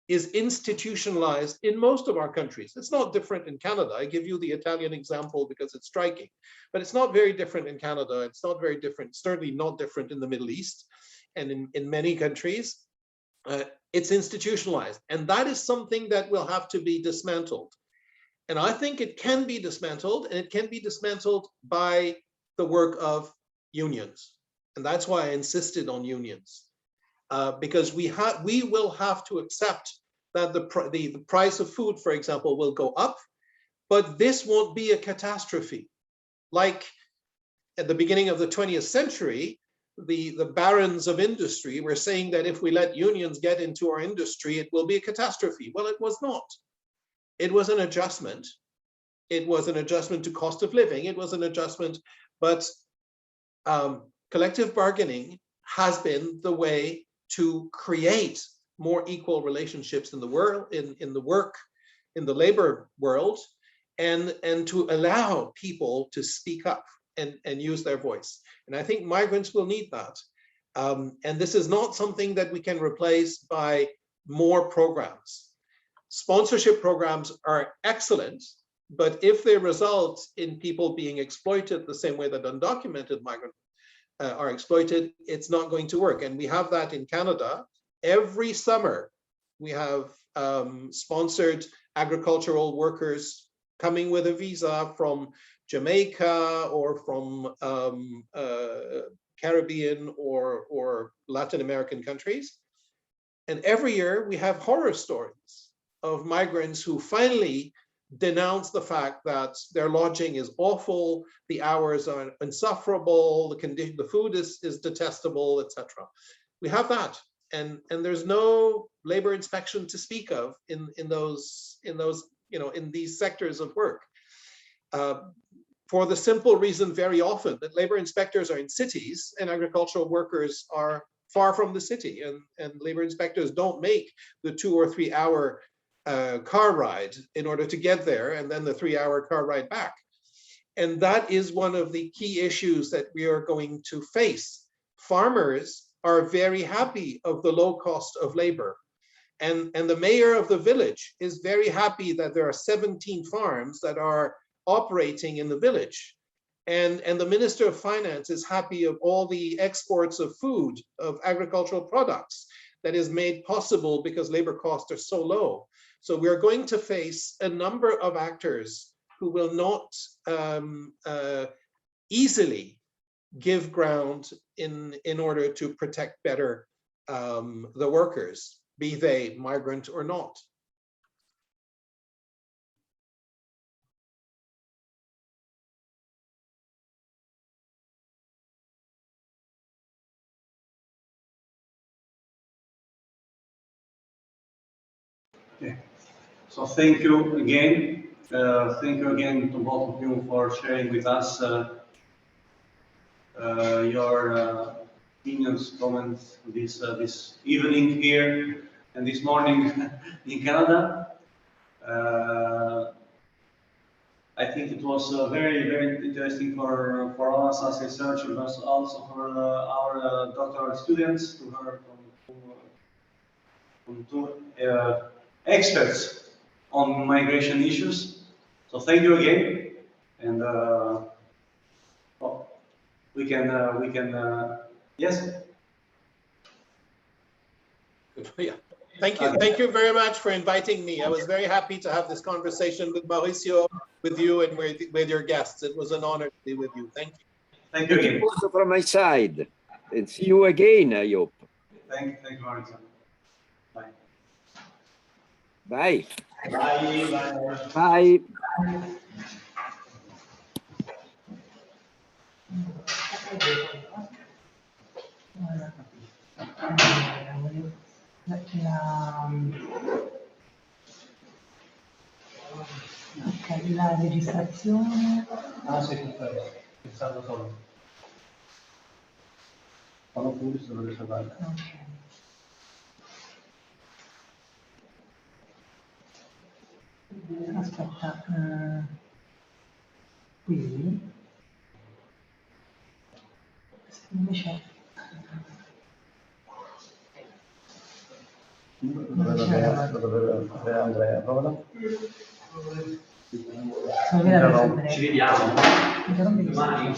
is institutionalized in most of our countries. It's not different in Canada. I give you the Italian example because it's striking, but it's not very different in Canada. It's not very different, certainly not different in the Middle East and in many countries. It's institutionalized, and that is something that will have to be dismantled. And I think it can be dismantled, and it can be dismantled by the work of unions. And that's why I insisted on unions, because we will have to accept that the price of food, for example, will go up, but this won't be a catastrophe. Like at the beginning of the 20th century, the barons of industry were saying that if we let unions get into our industry, it will be a catastrophe. Well, it was not. It was an adjustment. It was an adjustment to cost of living. It was an adjustment, but collective bargaining has been the way to create more equal relationships in the world, in the labor world, and to allow people to speak up and use their voice. And I think migrants will need that. And this is not something that we can replace by more programs. Sponsorship programs are excellent, but if they result in people being exploited the same way that undocumented migrants are exploited, it's not going to work. And we have that in Canada. Every summer, we have sponsored agricultural workers coming with a visa from Jamaica or from Caribbean or Latin American countries. And every year we have horror stories of migrants who finally denounce the fact that their lodging is awful, the hours are insufferable, the food is detestable, etc. We have that, and there's no labor inspection to speak of in these sectors of work. For the simple reason very often that labor inspectors are in cities and agricultural workers are far from the city, and labor inspectors don't make the 2 or 3 hour car ride in order to get there, and then the 3-hour car ride back. And that is one of the key issues that we are going to face. Farmers are very happy of the low cost of labor. And the mayor of the village is very happy that there are 17 farms that are operating in the village. and the Minister of Finance is happy of all the exports of food, of agricultural products that is made possible because labor costs are so low. So we're going to face a number of actors who will not easily give ground in order to protect better the workers, be they migrant or not. Okay. So thank you again. Thank you again to both of you for sharing with us your opinions, comments this evening here and this morning in Canada. I think it was very, very interesting for us as researchers, but also for our doctoral students to hear from two experts on migration issues. So thank you again, and well, we can yes. Yeah. Thank you very much for inviting me. I was very happy to have this conversation with Maurizio, with you, and with your guests. It was an honor to be with you. Thank you. Thank you again. Also from my side, and see you again, I hope. Thank you, Maurizio. Bye. Bye. Bye. Bye. Bye. Ok, la registrazione. Ah, sì, pensavo solo. Quando pure si dovrebbe salvare. Ok. Aspetta, qui invece Dovrebbe fare Andrea, prova. ci vediamo. Ci vediamo. Domani.